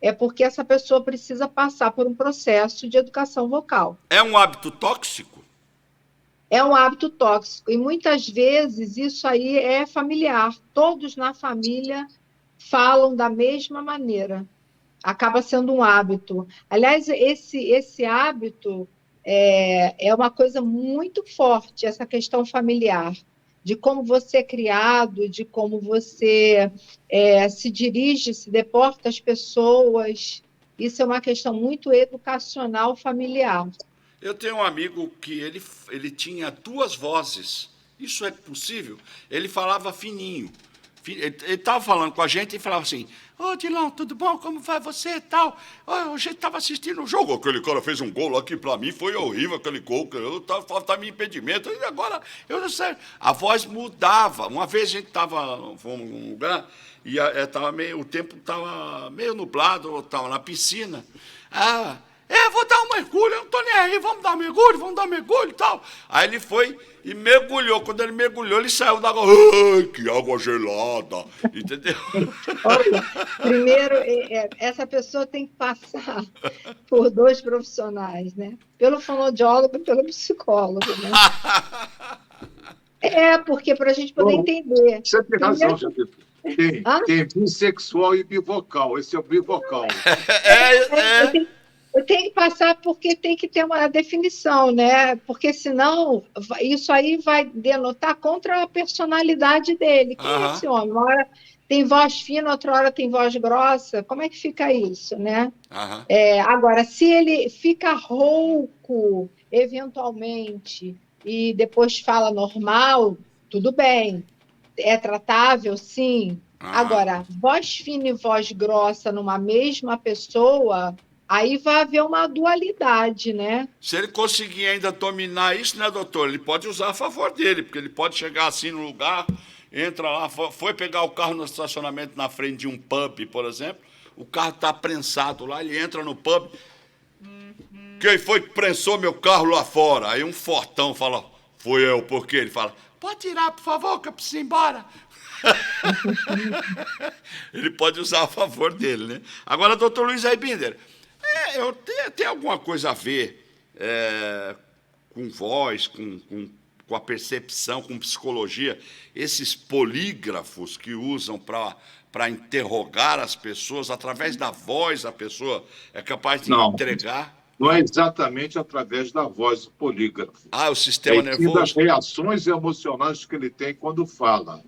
é porque essa pessoa precisa passar por um processo de educação vocal.
É um hábito tóxico?
É um hábito tóxico, e muitas vezes isso aí é familiar. Todos na família falam da mesma maneira. Acaba sendo um hábito. Aliás, esse hábito é uma coisa muito forte, essa questão familiar, de como você é criado, de como você se dirige, se deporta às pessoas. Isso é uma questão muito educacional familiar.
Eu tenho um amigo que ele tinha 2 vozes. Isso é possível? Ele falava fininho. Ele estava falando com a gente e falava assim: ô, Dilão, tudo bom? Como vai você e tal? A gente estava assistindo o jogo. Aquele cara fez um gol aqui para mim, foi horrível aquele gol. Faltava impedimento. E agora, eu não sei. A voz mudava. Uma vez a gente fomos num lugar e o tempo estava meio nublado, eu estava na piscina. Vou dar um mergulho, eu não tô nem aí, vamos dar mergulho e tal. Aí ele foi e mergulhou. Quando ele mergulhou, ele saiu da água. Ai, que água gelada, entendeu?
Olha, primeiro, essa pessoa tem que passar por 2 profissionais, né? Pelo fonoaudiólogo e pelo psicólogo, né? Porque para a gente poder entender.
Você tem razão, Jadito. Tem bissexual e bivocal. Esse é o bivocal.
Eu tenho que passar porque tem que ter uma definição, né? Porque senão isso aí vai denotar contra a personalidade dele. Quem é esse homem? Uma hora tem voz fina, outra hora tem voz grossa. Como é que fica isso, né? Agora, se ele fica rouco, eventualmente, e depois fala normal, tudo bem. É tratável, sim. Agora, voz fina e voz grossa numa mesma pessoa... Aí vai haver uma dualidade, né?
Se ele conseguir ainda dominar isso, né, doutor? Ele pode usar a favor dele, porque ele pode chegar assim no lugar, entra lá, foi pegar o carro no estacionamento na frente de um pub, por exemplo, o carro está prensado lá, ele entra no pub. Quem foi que prensou meu carro lá fora? Aí um fortão fala: foi eu, por quê? Ele fala: pode tirar, por favor, que eu preciso ir embora. Ele pode usar a favor dele, né? Agora, doutor Luiz Aibinder, tem alguma coisa a ver com voz, com a percepção, com psicologia, esses polígrafos que usam para interrogar as pessoas, através da voz, a pessoa é capaz de entregar?
Não é exatamente através da voz do polígrafo.
O sistema nervoso.
Das reações emocionais que ele tem quando fala.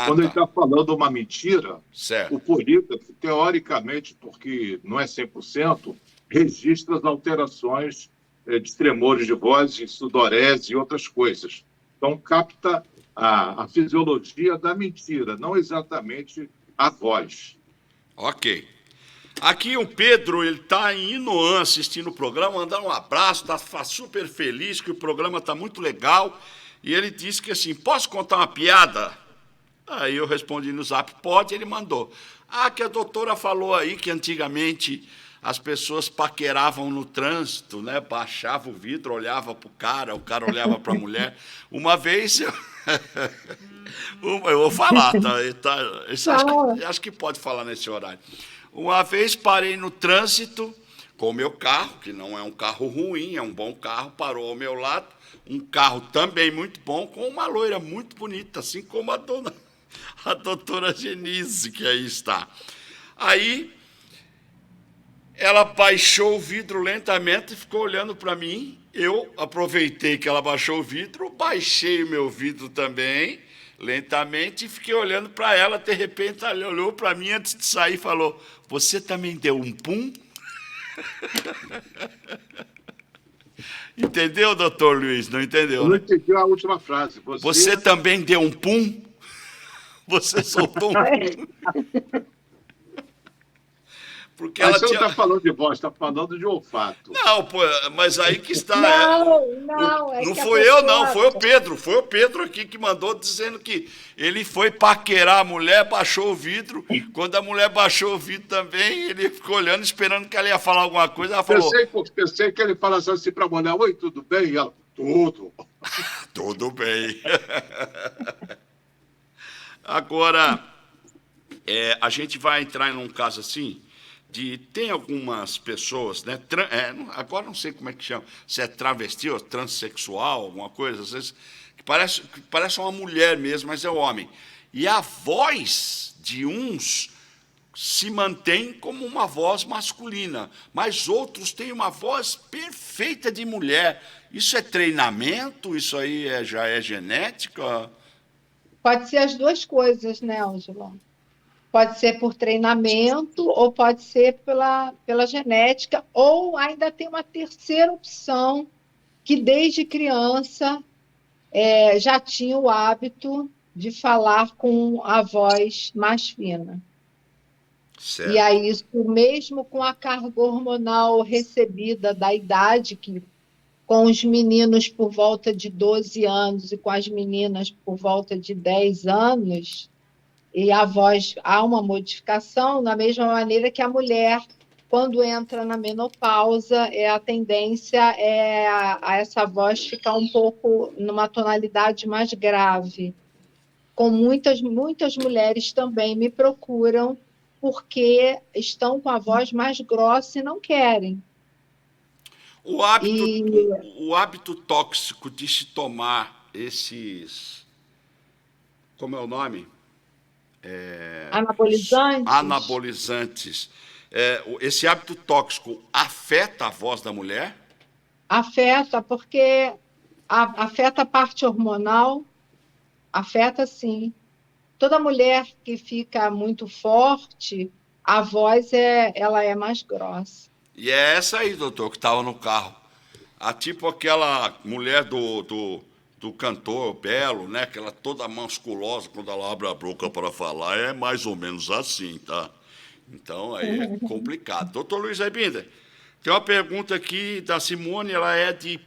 Quando ele está falando uma mentira,
certo,
o polígrafo, teoricamente, porque não é 100%, registra as alterações de tremores de voz, de sudorese e outras coisas. Então, capta a fisiologia da mentira, não exatamente a voz.
Ok. Aqui o Pedro, ele está em Inoã assistindo o programa, mandando um abraço, está super feliz que o programa está muito legal. E ele disse que assim: posso contar uma piada? Aí eu respondi no zap: pode. Ele mandou: que a doutora falou aí que antigamente as pessoas paqueravam no trânsito, né? Baixava o vidro, olhava para o cara olhava para a mulher. Uma vez eu vou falar, tá? Acho que pode falar nesse horário. Uma vez parei no trânsito com o meu carro, que não é um carro ruim, é um bom carro, parou ao meu lado, um carro também muito bom, com uma loira muito bonita, assim como a doutora Genise, que aí está. Aí ela baixou o vidro lentamente e ficou olhando para mim. Eu aproveitei que ela baixou o vidro, baixei o meu vidro também, lentamente, e fiquei olhando para ela. De repente, ela olhou para mim antes de sair e falou: você também deu um pum? Entendeu, doutor Luiz? Não entendeu?
Eu não entendi a última frase.
Você também deu um pum? Você soltou um pum? Porque
Mas
ela
você não
tinha...
está falando de voz, está falando de olfato.
Não, pô, mas aí que está.
Não, é
Não
que a
foi eu, não,
pessoa...
foi o Pedro. Foi o Pedro aqui que mandou dizendo que ele foi paquerar a mulher, baixou o vidro. Quando a mulher baixou o vidro também, ele ficou olhando, esperando que ela ia falar alguma coisa. Ela falou:
Pensei que ele falasse assim para a mulher: oi, tudo bem? E ela: tudo.
tudo bem. Agora, a gente vai entrar em um caso assim. Tem algumas pessoas, né? Agora não sei como é que chama, se é travesti ou transexual, alguma coisa, às vezes, que parece uma mulher mesmo, mas é um homem. E a voz de uns se mantém como uma voz masculina, mas outros têm uma voz perfeita de mulher. Isso é treinamento? Isso aí já é genética?
Pode ser as duas coisas, né, Ângelo? Pode ser por treinamento, ou pode ser pela genética, ou ainda tem uma terceira opção, que desde criança já tinha o hábito de falar com a voz mais fina.
Certo.
E aí, isso mesmo com a carga hormonal recebida da idade, que com os meninos por volta de 12 anos e com as meninas por volta de 10 anos, e a voz, há uma modificação, da mesma maneira que a mulher, quando entra na menopausa, a tendência é a essa voz ficar um pouco numa tonalidade mais grave. Com muitas mulheres também me procuram porque estão com a voz mais grossa e não querem.
O hábito tóxico de se tomar esses... Como é o nome? Anabolizantes. Esse hábito tóxico afeta a voz da mulher?
Afeta, porque afeta a parte hormonal, afeta sim. Toda mulher que fica muito forte, a voz ela é mais grossa.
E é essa aí, doutor, que estava no carro. Tipo aquela mulher do cantor Belo, né? Aquela toda musculosa, quando ela abre a boca para falar, é mais ou menos assim, tá? Então, aí é complicado. Doutor Luiz Aibinder, tem uma pergunta aqui da Simone, ela é de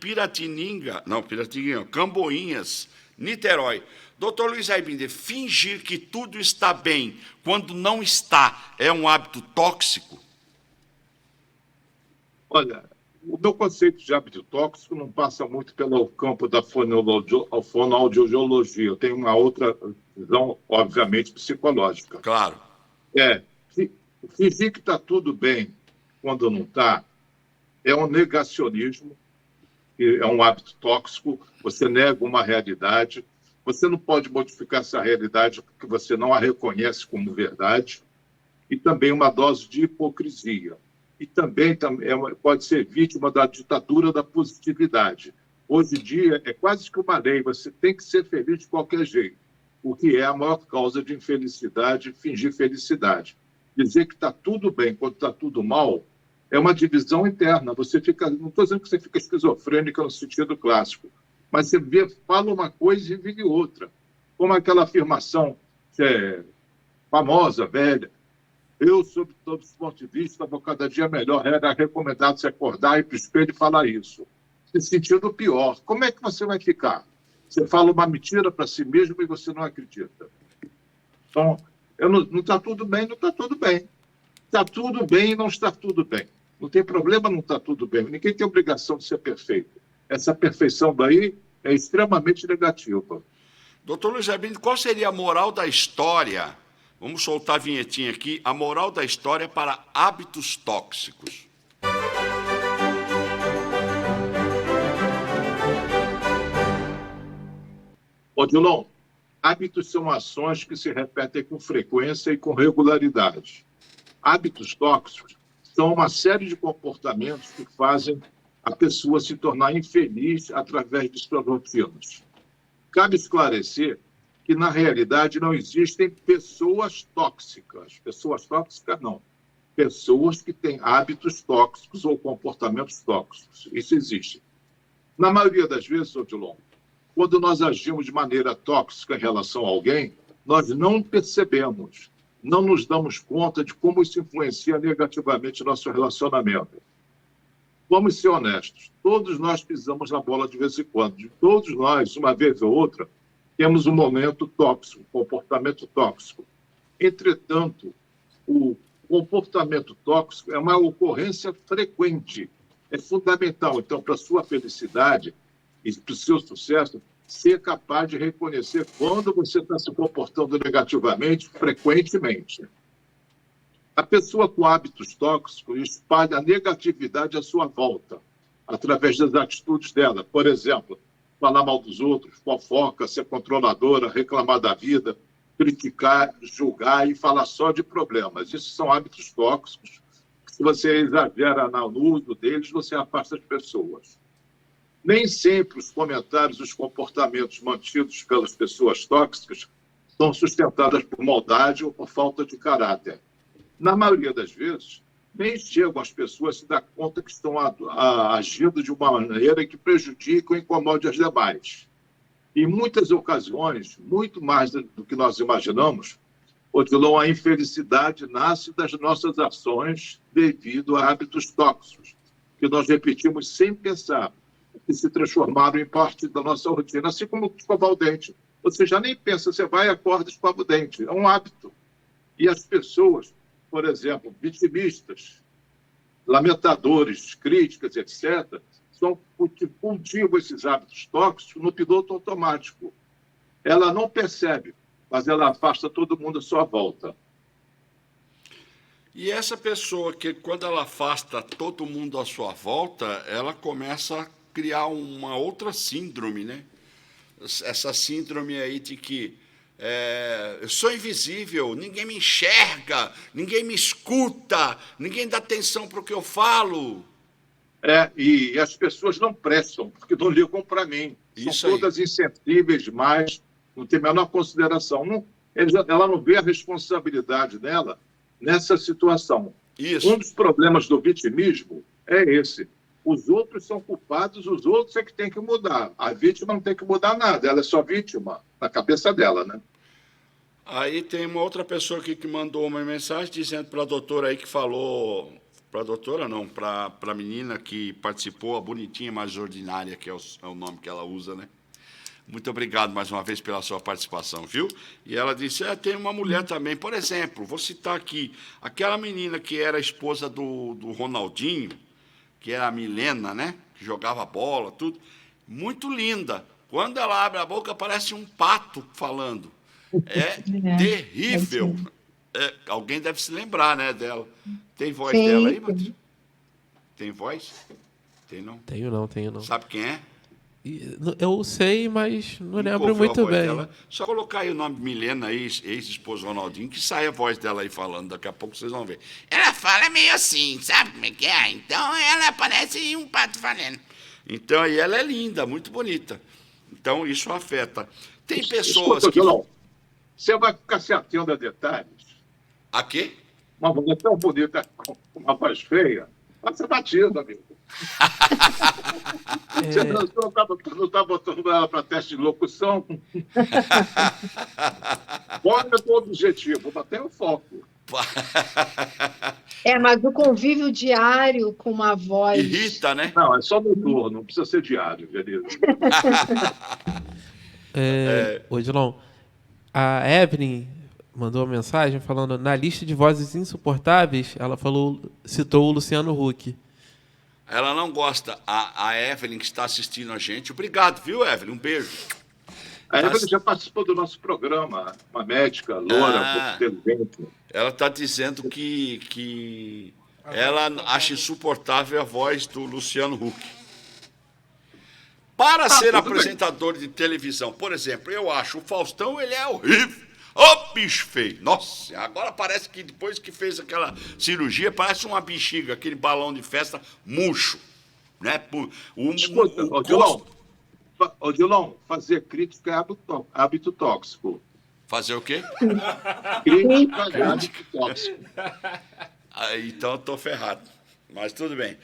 Camboinhas, Niterói. Doutor Luiz Aibinder, fingir que tudo está bem quando não está é um hábito tóxico?
Olha, o meu conceito de hábito tóxico não passa muito pelo campo da fonoaudiologia. Eu tenho uma outra visão, obviamente, psicológica.
Claro.
Fingir que está tudo bem quando não está é um negacionismo, é um hábito tóxico. Você nega uma realidade. Você não pode modificar essa realidade porque você não a reconhece como verdade. E também uma dose de hipocrisia. E também pode ser vítima da ditadura da positividade. Hoje em dia, é quase que uma lei, você tem que ser feliz de qualquer jeito, o que é a maior causa de infelicidade, fingir felicidade. Dizer que está tudo bem quando está tudo mal é uma divisão interna. Você fica, não estou dizendo que você fica esquizofrênica no sentido clássico, mas você fala uma coisa e vive outra. Como aquela afirmação que é famosa, velha: eu, sob todos os pontos de vista, vou cada dia melhor. Era recomendado você acordar, ir para o espelho e falar isso. Se sentindo pior, como é que você vai ficar? Você fala uma mentira para si mesmo e você não acredita. Então, não está tudo bem, não está tudo bem. Está tudo bem e não está tudo bem. Não tem problema, não está tudo bem. Ninguém tem obrigação de ser perfeito. Essa perfeição daí é extremamente negativa.
Doutor Luiz Aibinder, qual seria a moral da história? Vamos soltar a vinhetinha aqui. A moral da história para hábitos tóxicos.
Odilon, hábitos são ações que se repetem com frequência e com regularidade. Hábitos tóxicos são uma série de comportamentos que fazem a pessoa se tornar infeliz através de suas rotinas. Cabe esclarecer que, na realidade, não existem pessoas tóxicas. Pessoas tóxicas, não. Pessoas que têm hábitos tóxicos ou comportamentos tóxicos. Isso existe. Na maioria das vezes, Odilon, quando nós agimos de maneira tóxica em relação a alguém, nós não percebemos. não nos damos conta de como isso influencia negativamente o nosso relacionamento. Vamos ser honestos, todos nós pisamos na bola de vez em quando. Todos nós, uma vez ou outra, temos um momento tóxico, um comportamento tóxico. Entretanto, o comportamento tóxico é uma ocorrência frequente. É fundamental, então, para a sua felicidade e para o seu sucesso, ser capaz de reconhecer quando você está se comportando negativamente frequentemente. A pessoa com hábitos tóxicos espalha a negatividade à sua volta, através das atitudes dela. Por exemplo, falar mal dos outros, fofoca, ser controladora, reclamar da vida, criticar, julgar e falar só de problemas. Isso são hábitos tóxicos. Se você exagera no uso deles, você afasta as pessoas. Nem sempre os comentários, os comportamentos mantidos pelas pessoas tóxicas são sustentados por maldade ou por falta de caráter. Na maioria das vezes, nem chegam as pessoas a se dar conta que estão agindo de uma maneira que prejudica ou incomode as demais. Em muitas ocasiões, muito mais do que nós imaginamos, Odilon, a infelicidade nasce das nossas ações devido a hábitos tóxicos, que nós repetimos sem pensar, que se transformaram em parte da nossa rotina, assim como escovar o dente. Você já nem pensa, você vai e acorda e escova o dente. É um hábito. E as pessoas, por exemplo, vitimistas, lamentadores, críticas, etc., são que cultivam esses hábitos tóxicos no piloto automático. Ela não percebe, mas ela afasta todo mundo à sua volta.
E essa pessoa que, quando ela afasta todo mundo à sua volta, ela começa a criar uma outra síndrome, né? Essa síndrome aí de que eu sou invisível, ninguém me enxerga, ninguém me escuta, ninguém dá atenção para o que eu falo.
E as pessoas não prestam, porque não ligam para mim.
Isso
São todas insensíveis demais, não tem a menor consideração. Ela não vê a responsabilidade dela nessa situação.
Isso.
Um dos problemas do vitimismo é esse. Os outros são culpados, os outros é que tem que mudar. A vítima não tem que mudar nada, ela é só vítima, na cabeça dela, né?
Aí tem uma outra pessoa aqui que mandou uma mensagem dizendo para a doutora aí que falou... Para a doutora, não, para a menina que participou, a bonitinha mais ordinária, que é o nome que ela usa, né? Muito obrigado mais uma vez pela sua participação, viu? E ela disse, tem uma mulher também, por exemplo, vou citar aqui, aquela menina que era esposa do Ronaldinho, que era a Milena, né? Que jogava bola, tudo. Muito linda. Quando ela abre a boca, parece um pato falando. É terrível. Alguém deve se lembrar, né, dela. Tem voz
Sim.
dela aí, Matheus? Tem voz? Tem não?
Tenho não.
Sabe quem é?
Eu sei, mas não
Nunca
lembro
ouviu a
muito
voz
bem.
dela? Só colocar aí o nome de Milena, ex-esposa do Ronaldinho, que sai a voz dela aí falando. Daqui a pouco vocês vão ver. Ela fala meio assim, sabe como é que é? Então ela parece um pato falando. Então aí ela é linda, muito bonita. Então isso afeta. Tem pessoas que...
Você vai ficar se atendo a detalhes.
A quê?
Uma mulher tão bonita com uma voz feia, pode ser batida, amigo. Você não está botando ela para teste de locução? Qual é o objetivo? Bater o foco.
Mas o convívio diário com uma voz...
Irrita, né?
Não, é só noturno, não precisa ser diário, beleza?
Odilon, a Evelyn mandou uma mensagem falando, na lista de vozes insuportáveis, ela citou o Luciano Huck.
Ela não gosta. A Evelyn, que está assistindo a gente, obrigado, viu, Evelyn? Um beijo.
A Evelyn já participou do nosso programa, uma médica, loura, um pouco inteligente.
Ela está dizendo que ela acha insuportável a voz do Luciano Huck. Para ser apresentador de televisão, por exemplo, eu acho o Faustão, ele é horrível. Ô, bicho feio! Nossa, agora parece que depois que fez aquela cirurgia, parece uma bexiga, aquele balão de festa murcho. Né?
Escuta, Odilon, fazer crítica é hábito tóxico.
Fazer o quê?
Crítica é hábito tóxico.
Então eu estou ferrado. Mas tudo bem.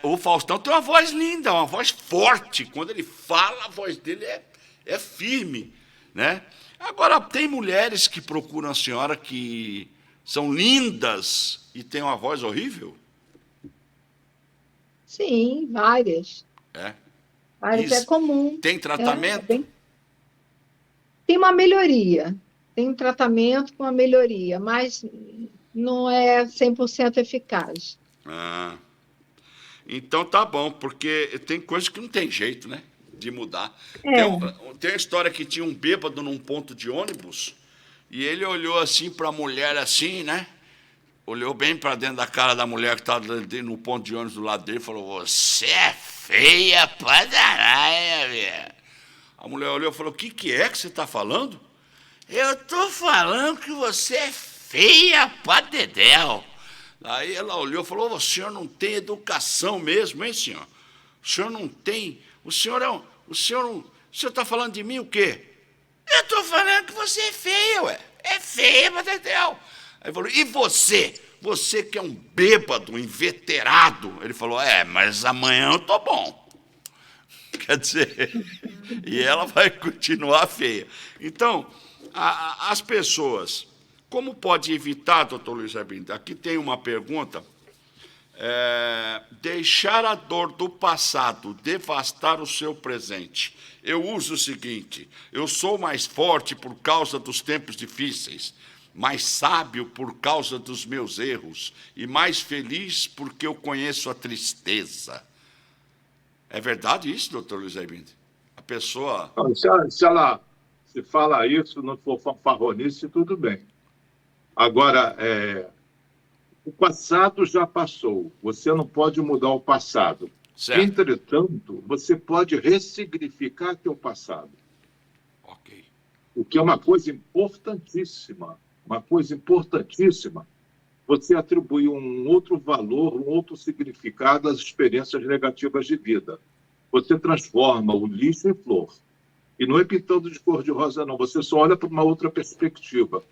O Faustão tem uma voz linda, uma voz forte. Quando ele fala, a voz dele é firme. Né? Agora, tem mulheres que procuram a senhora que são lindas e têm uma voz horrível?
Sim, várias.
É.
Várias, é
Isso.
comum.
Tem
É
tratamento?
Tem uma melhoria. Tem um tratamento com uma melhoria, mas não é 100% eficaz.
Ah, então tá bom, porque tem coisas que não tem jeito, né? De mudar. Tem uma história que tinha um bêbado num ponto de ônibus e ele olhou assim para a mulher assim, né? Olhou bem para dentro da cara da mulher que estava no ponto de ônibus do lado dele e falou: "Você é feia pra danar, minha." A mulher olhou e falou: "O que é que você está falando?" "Eu tô falando que você é feia pra dedéu." Aí ela olhou e falou: "O senhor não tem educação mesmo, hein, senhor? O senhor não tem. O senhor é um. O senhor está falando de mim o quê?" "Eu estou falando que você é feia, ué. É feia pra dedéu." Aí falou: "E você? Você que é um bêbado, um inveterado." Ele falou: "Mas amanhã eu tô bom." Quer dizer, e ela vai continuar feia. Então, as pessoas, como pode evitar, doutor Luiz Arbino? Aqui tem uma pergunta. Deixar a dor do passado devastar o seu presente. Eu uso o seguinte: eu sou mais forte por causa dos tempos difíceis, mais sábio por causa dos meus erros e mais feliz porque eu conheço a tristeza. É verdade isso, doutor Luiz Arbino? A pessoa...
Se ela se fala isso, não for fanfarronice, tudo bem. Agora, o passado já passou. Você não pode mudar o passado.
Certo.
Entretanto, você pode ressignificar teu passado.
Ok.
O que é uma coisa importantíssima. Uma coisa importantíssima. Você atribuir um outro valor, um outro significado às experiências negativas de vida. Você transforma o lixo em flor. E não é pintando de cor-de-rosa, não. Você só olha para uma outra perspectiva.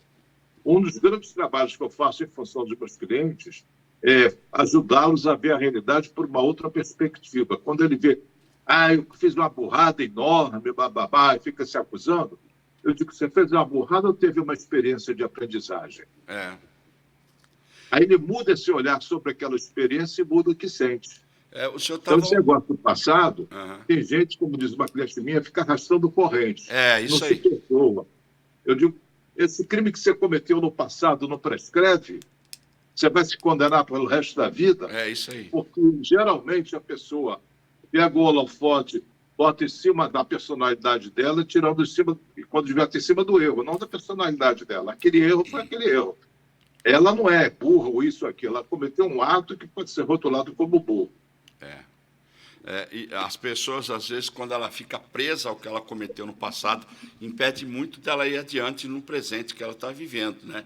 Um dos grandes trabalhos que eu faço em função dos meus clientes é ajudá-los a ver a realidade por uma outra perspectiva. Quando ele vê, eu fiz uma burrada enorme, bababá, e fica se acusando, eu digo: você fez uma burrada ou teve uma experiência de aprendizagem? Aí ele muda esse olhar sobre aquela experiência e muda o que sente.
O senhor
Então,
estava...
esse negócio do passado, tem gente, como diz uma cliente minha, fica arrastando corrente.
Isso
não
aí.
se perdoa. Eu digo: esse crime que você cometeu no passado não prescreve? Você vai se condenar pelo resto da vida?
Isso aí.
Porque, geralmente, a pessoa pega o holofote, bota em cima da personalidade dela, tirando em cima, quando devia ter em cima do erro, não da personalidade dela. Aquele erro foi aquele erro. Ela não é burra ou isso ou aquilo. Ela cometeu um ato que pode ser rotulado como burro.
E as pessoas, às vezes, quando ela fica presa ao que ela cometeu no passado, impede muito dela ir adiante no presente que ela está vivendo, né?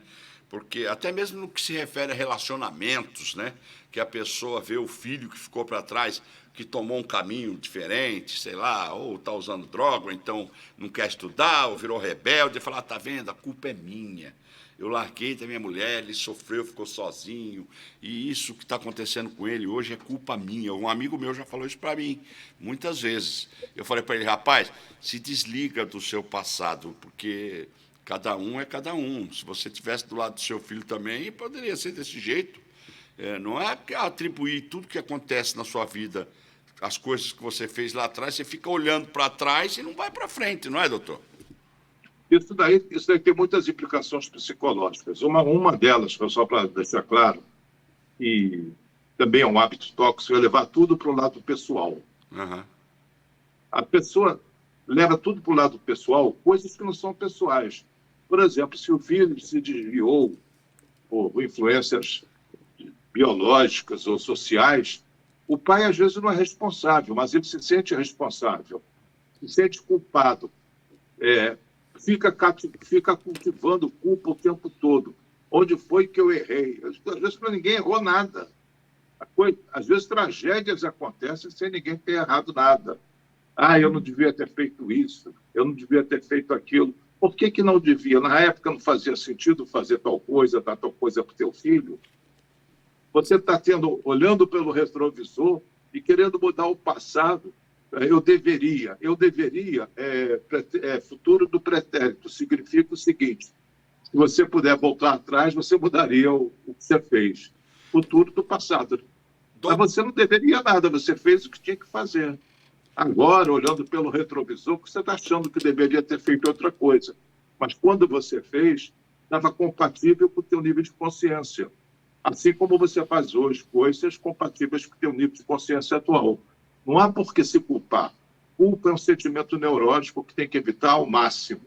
Porque até mesmo no que se refere a relacionamentos, né? Que a pessoa vê o filho que ficou para trás, que tomou um caminho diferente, sei lá, ou está usando droga, ou então não quer estudar, ou virou rebelde, e fala: "Tá vendo, a culpa é minha. Eu larguei da minha mulher, ele sofreu, ficou sozinho, e isso que está acontecendo com ele hoje é culpa minha." Um amigo meu já falou isso para mim, muitas vezes. Eu falei para ele: "Rapaz, se desliga do seu passado, porque cada um é cada um. Se você estivesse do lado do seu filho também, poderia ser desse jeito. Não é atribuir tudo que acontece na sua vida, as coisas que você fez lá atrás, você fica olhando para trás e não vai para frente, não é, doutor?"
Isso daí tem muitas implicações psicológicas. Uma delas, só para deixar claro, e também é um hábito tóxico, é levar tudo para o lado pessoal. A pessoa leva tudo para o lado pessoal, coisas que não são pessoais. Por exemplo, se o filho se desviou por influências biológicas ou sociais, o pai às vezes não é responsável, mas ele se sente responsável, se sente culpado. Fica cultivando culpa o tempo todo. Onde foi que eu errei? Às vezes ninguém errou nada. Às vezes tragédias acontecem sem ninguém ter errado nada. Eu não devia ter feito isso, eu não devia ter feito aquilo. Por que não devia? Na época não fazia sentido fazer tal coisa, dar tal coisa para o teu filho. Você está olhando pelo retrovisor e querendo mudar o passado. futuro do pretérito. Significa o seguinte: se você puder voltar atrás, você mudaria o que você fez. Futuro do passado. Mas você não deveria nada, você fez o que tinha que fazer. Agora, olhando pelo retrovisor, você está achando que deveria ter feito outra coisa. Mas quando você fez, estava compatível com o teu nível de consciência. Assim como você faz hoje coisas compatíveis com o teu nível de consciência atual. Não há por que se culpar. Culpa é um sentimento neurótico que tem que evitar ao máximo.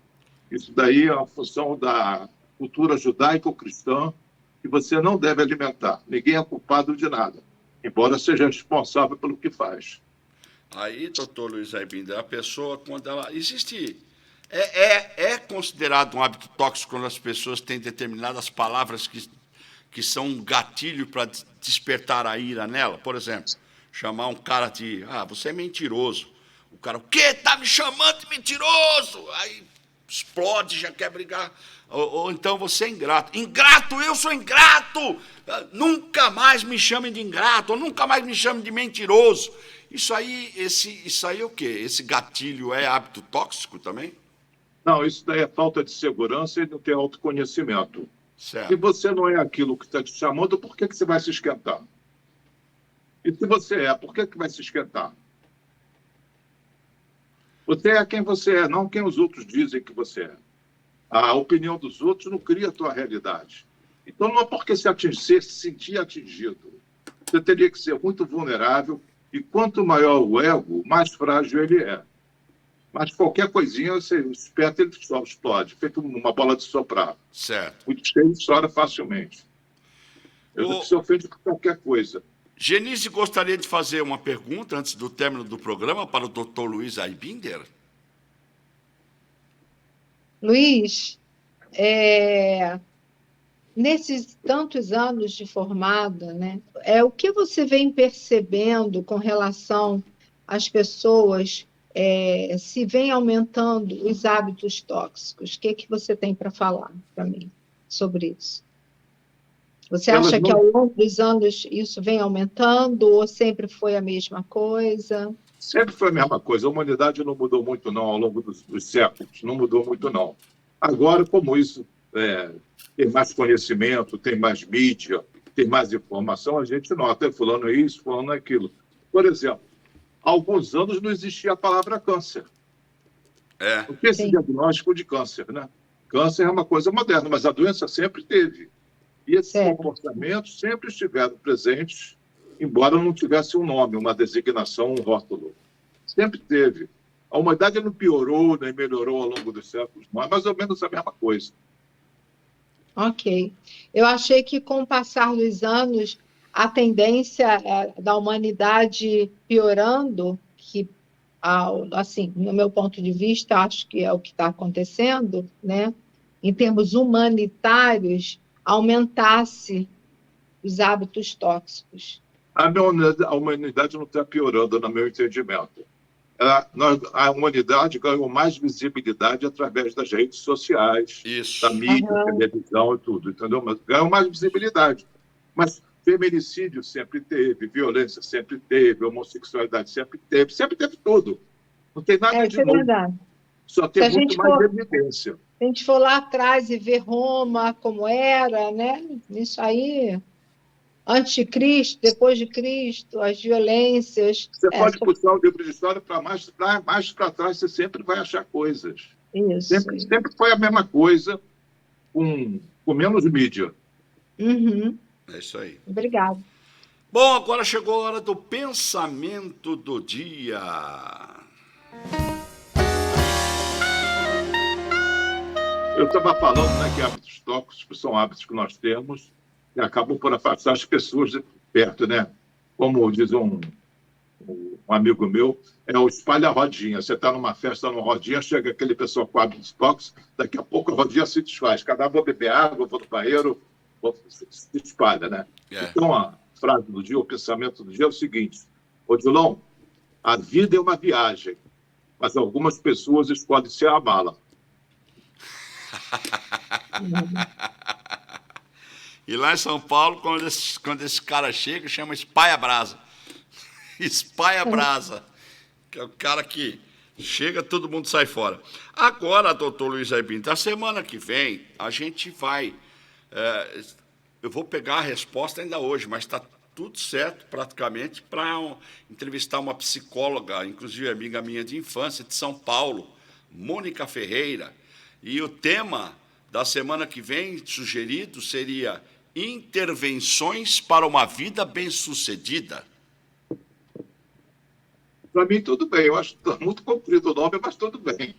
Isso daí é uma função da cultura judaico-cristã que você não deve alimentar. Ninguém é culpado de nada, embora seja responsável pelo que faz.
Aí, doutor Luiz Aibinder, a pessoa, quando ela... É considerado um hábito tóxico quando as pessoas têm determinadas palavras que são um gatilho para despertar a ira nela? Por exemplo, chamar um cara de... você é mentiroso. O cara, o quê? Tá me chamando de mentiroso? Aí explode, já quer brigar. Ou então você é ingrato. Ingrato, eu sou ingrato! Nunca mais me chamem de ingrato, ou nunca mais me chamem de mentiroso. Isso aí é o quê? Esse gatilho é hábito tóxico também?
Não, isso daí é falta de segurança e não ter autoconhecimento.
Certo.
Se você não é aquilo que está te chamando, por que você vai se esquentar? E se você é, por que vai se esquentar? Você é quem você é, não quem os outros dizem que você é. A opinião dos outros não cria a tua realidade. Então, não é porque se sentir atingido. Você teria que ser muito vulnerável, e quanto maior o ego, mais frágil ele é. Mas qualquer coisinha, você espeta, ele só explode, feito uma bola de soprar.
Certo.
Muito cheio estoura facilmente. Eu se ofende por qualquer coisa.
Genise gostaria de fazer uma pergunta antes do término do programa para o doutor Luiz Aibinder.
Luiz, nesses tantos anos de formada, né, o que você vem percebendo com relação às pessoas, se vem aumentando os hábitos tóxicos? O que você tem para falar para mim sobre isso? Você acha que ao longo dos anos isso vem aumentando ou sempre foi a mesma coisa?
Sempre foi a mesma coisa. A humanidade não mudou muito, não, ao longo dos séculos. Não mudou muito, não. Agora, como isso tem mais conhecimento, tem mais mídia, tem mais informação, a gente nota, fulano é isso, fulano é aquilo. Por exemplo, há alguns anos não existia a palavra câncer. O que é esse diagnóstico de câncer, né? Câncer é uma coisa moderna, mas a doença sempre teve. E esses comportamentos sempre estiveram presentes, embora não tivesse um nome, uma designação, um rótulo. Sempre teve. A humanidade não piorou, nem melhorou ao longo dos séculos, mas é mais ou menos a mesma coisa.
Ok. Eu achei que, com o passar dos anos, a tendência da humanidade piorando, que, assim, no meu ponto de vista, acho que é o que está acontecendo, né? Em termos humanitários, aumentasse os hábitos tóxicos.
A humanidade não está piorando, no meu entendimento. A humanidade ganhou mais visibilidade através das redes sociais, da mídia, televisão e tudo, entendeu? Mas ganhou mais visibilidade. Mas feminicídio sempre teve, violência sempre teve, homossexualidade sempre teve tudo. Não tem nada de novo.
Verdade.
Só tem muito mais evidência.
Se a gente for lá atrás e ver Roma como era, né? Isso aí, antes de Cristo, depois de Cristo, as violências.
Você pode puxar o livro de história para mais para trás, você sempre vai achar coisas.
Isso.
Sempre foi a mesma coisa, com menos mídia.
Uhum.
É isso aí.
Obrigada.
Bom, agora chegou a hora do pensamento do dia.
Eu estava falando, né, que hábitos tóxicos são hábitos que nós temos e acabam por afastar as pessoas de perto, né? Como diz um amigo meu, é o espalha-rodinha. Você está numa festa, numa rodinha, chega aquele pessoal com hábitos tóxicos, daqui a pouco a rodinha se desfaz. Cada um vai beber água, vou no banheiro, se espalha, né? Então, a frase do dia, o pensamento do dia é o seguinte: Odilon, a vida é uma viagem, mas algumas pessoas escolhem se amá-la.
E lá em São Paulo, quando esse cara chega, chama Espalha Brasa. Espalha Brasa. Que é o cara que chega, todo mundo sai fora. Agora, doutor Luiz Aibinder, a semana que vem, a gente vai... eu vou pegar a resposta ainda hoje, mas está tudo certo, praticamente, para entrevistar uma psicóloga, inclusive amiga minha de infância, de São Paulo, Mônica Ferreira. E o tema da semana que vem, sugerido, seria intervenções para uma vida bem-sucedida.
Para mim, tudo bem. Eu acho que está muito comprido o nome, mas tudo bem.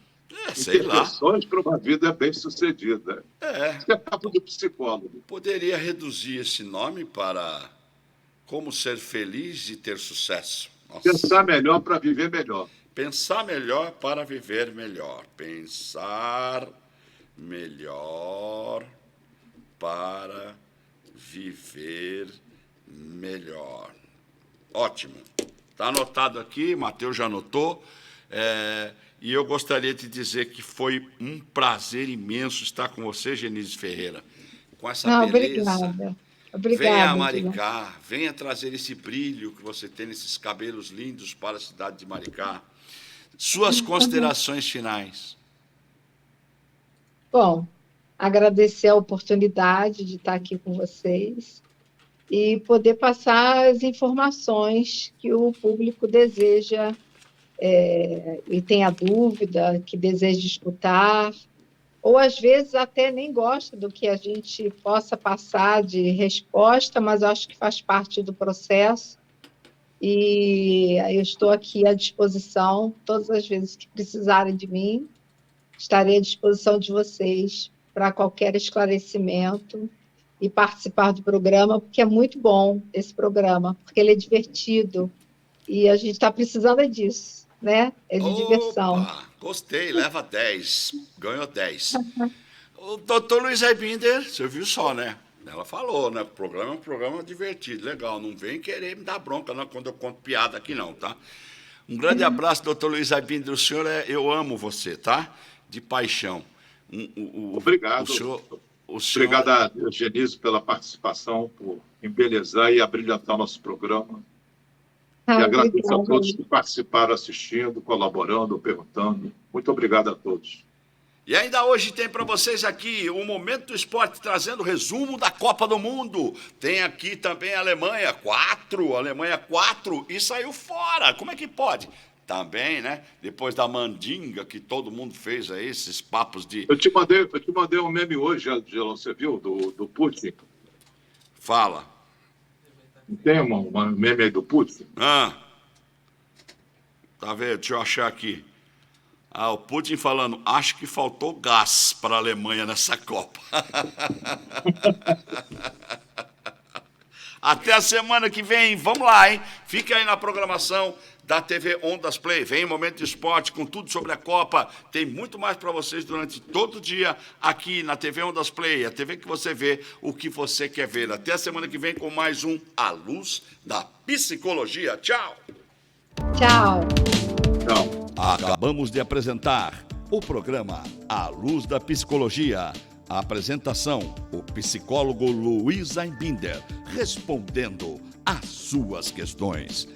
Sei lá.
Intervenções para uma vida bem-sucedida. Isso é papo de psicólogo.
Poderia reduzir esse nome para como ser feliz e ter sucesso. Nossa.
Pensar melhor para viver melhor.
Pensar melhor para viver melhor. Pensar melhor para viver melhor. Ótimo. Está anotado aqui, Matheus já anotou. E eu gostaria de dizer que foi um prazer imenso estar com você, Genise Ferreira. Com essa beleza.
Obrigada.
Venha a Maricá, venha trazer esse brilho que você tem nesses cabelos lindos para a cidade de Maricá. Suas considerações finais.
Bom, agradecer a oportunidade de estar aqui com vocês e poder passar as informações que o público deseja e tem a dúvida, que deseja escutar, ou às vezes até nem gosta do que a gente possa passar de resposta, mas eu acho que faz parte do processo. E eu estou aqui à disposição, todas as vezes que precisarem de mim, estarei à disposição de vocês para qualquer esclarecimento e participar do programa, porque é muito bom esse programa, porque ele é divertido e a gente está precisando disso, né? É de diversão.
Gostei, leva 10, ganhou 10. O doutor Luiz Aibinder, você viu só, né? Ela falou, né? O programa é um programa divertido, legal. Não vem querer me dar bronca não, quando eu conto piada aqui, não, tá? Um grande abraço, doutor Luiz Aibinder. O senhor eu amo você, tá? De paixão.
Obrigado. Obrigado, Genise, pela participação, por embelezar e abrilhantar nosso programa. E agradeço a todos que participaram, assistindo, colaborando, perguntando. Muito obrigado a todos.
E ainda hoje tem para vocês aqui o Momento do Esporte, trazendo o resumo da Copa do Mundo. Tem aqui também a Alemanha 4, e saiu fora. Como é que pode? Também, né? Depois da mandinga que todo mundo fez aí, esses papos de...
Eu te mandei um meme hoje, Angelão, você viu, do Putin?
Fala.
Não tem uma meme aí do Putin?
Tá vendo? Deixa eu achar aqui. O Putin falando, acho que faltou gás para a Alemanha nessa Copa. Até a semana que vem, vamos lá, hein? Fica aí na programação da TV Ondas Play. Vem Momento de Esporte com tudo sobre a Copa. Tem muito mais para vocês durante todo o dia aqui na TV Ondas Play. A TV que você vê o que você quer ver. Até a semana que vem com mais um A Luz da Psicologia. Tchau!
Tchau!
Tchau!
Acabamos de apresentar o programa A Luz da Psicologia. A apresentação, o psicólogo Luiz Aibinder, respondendo às suas questões.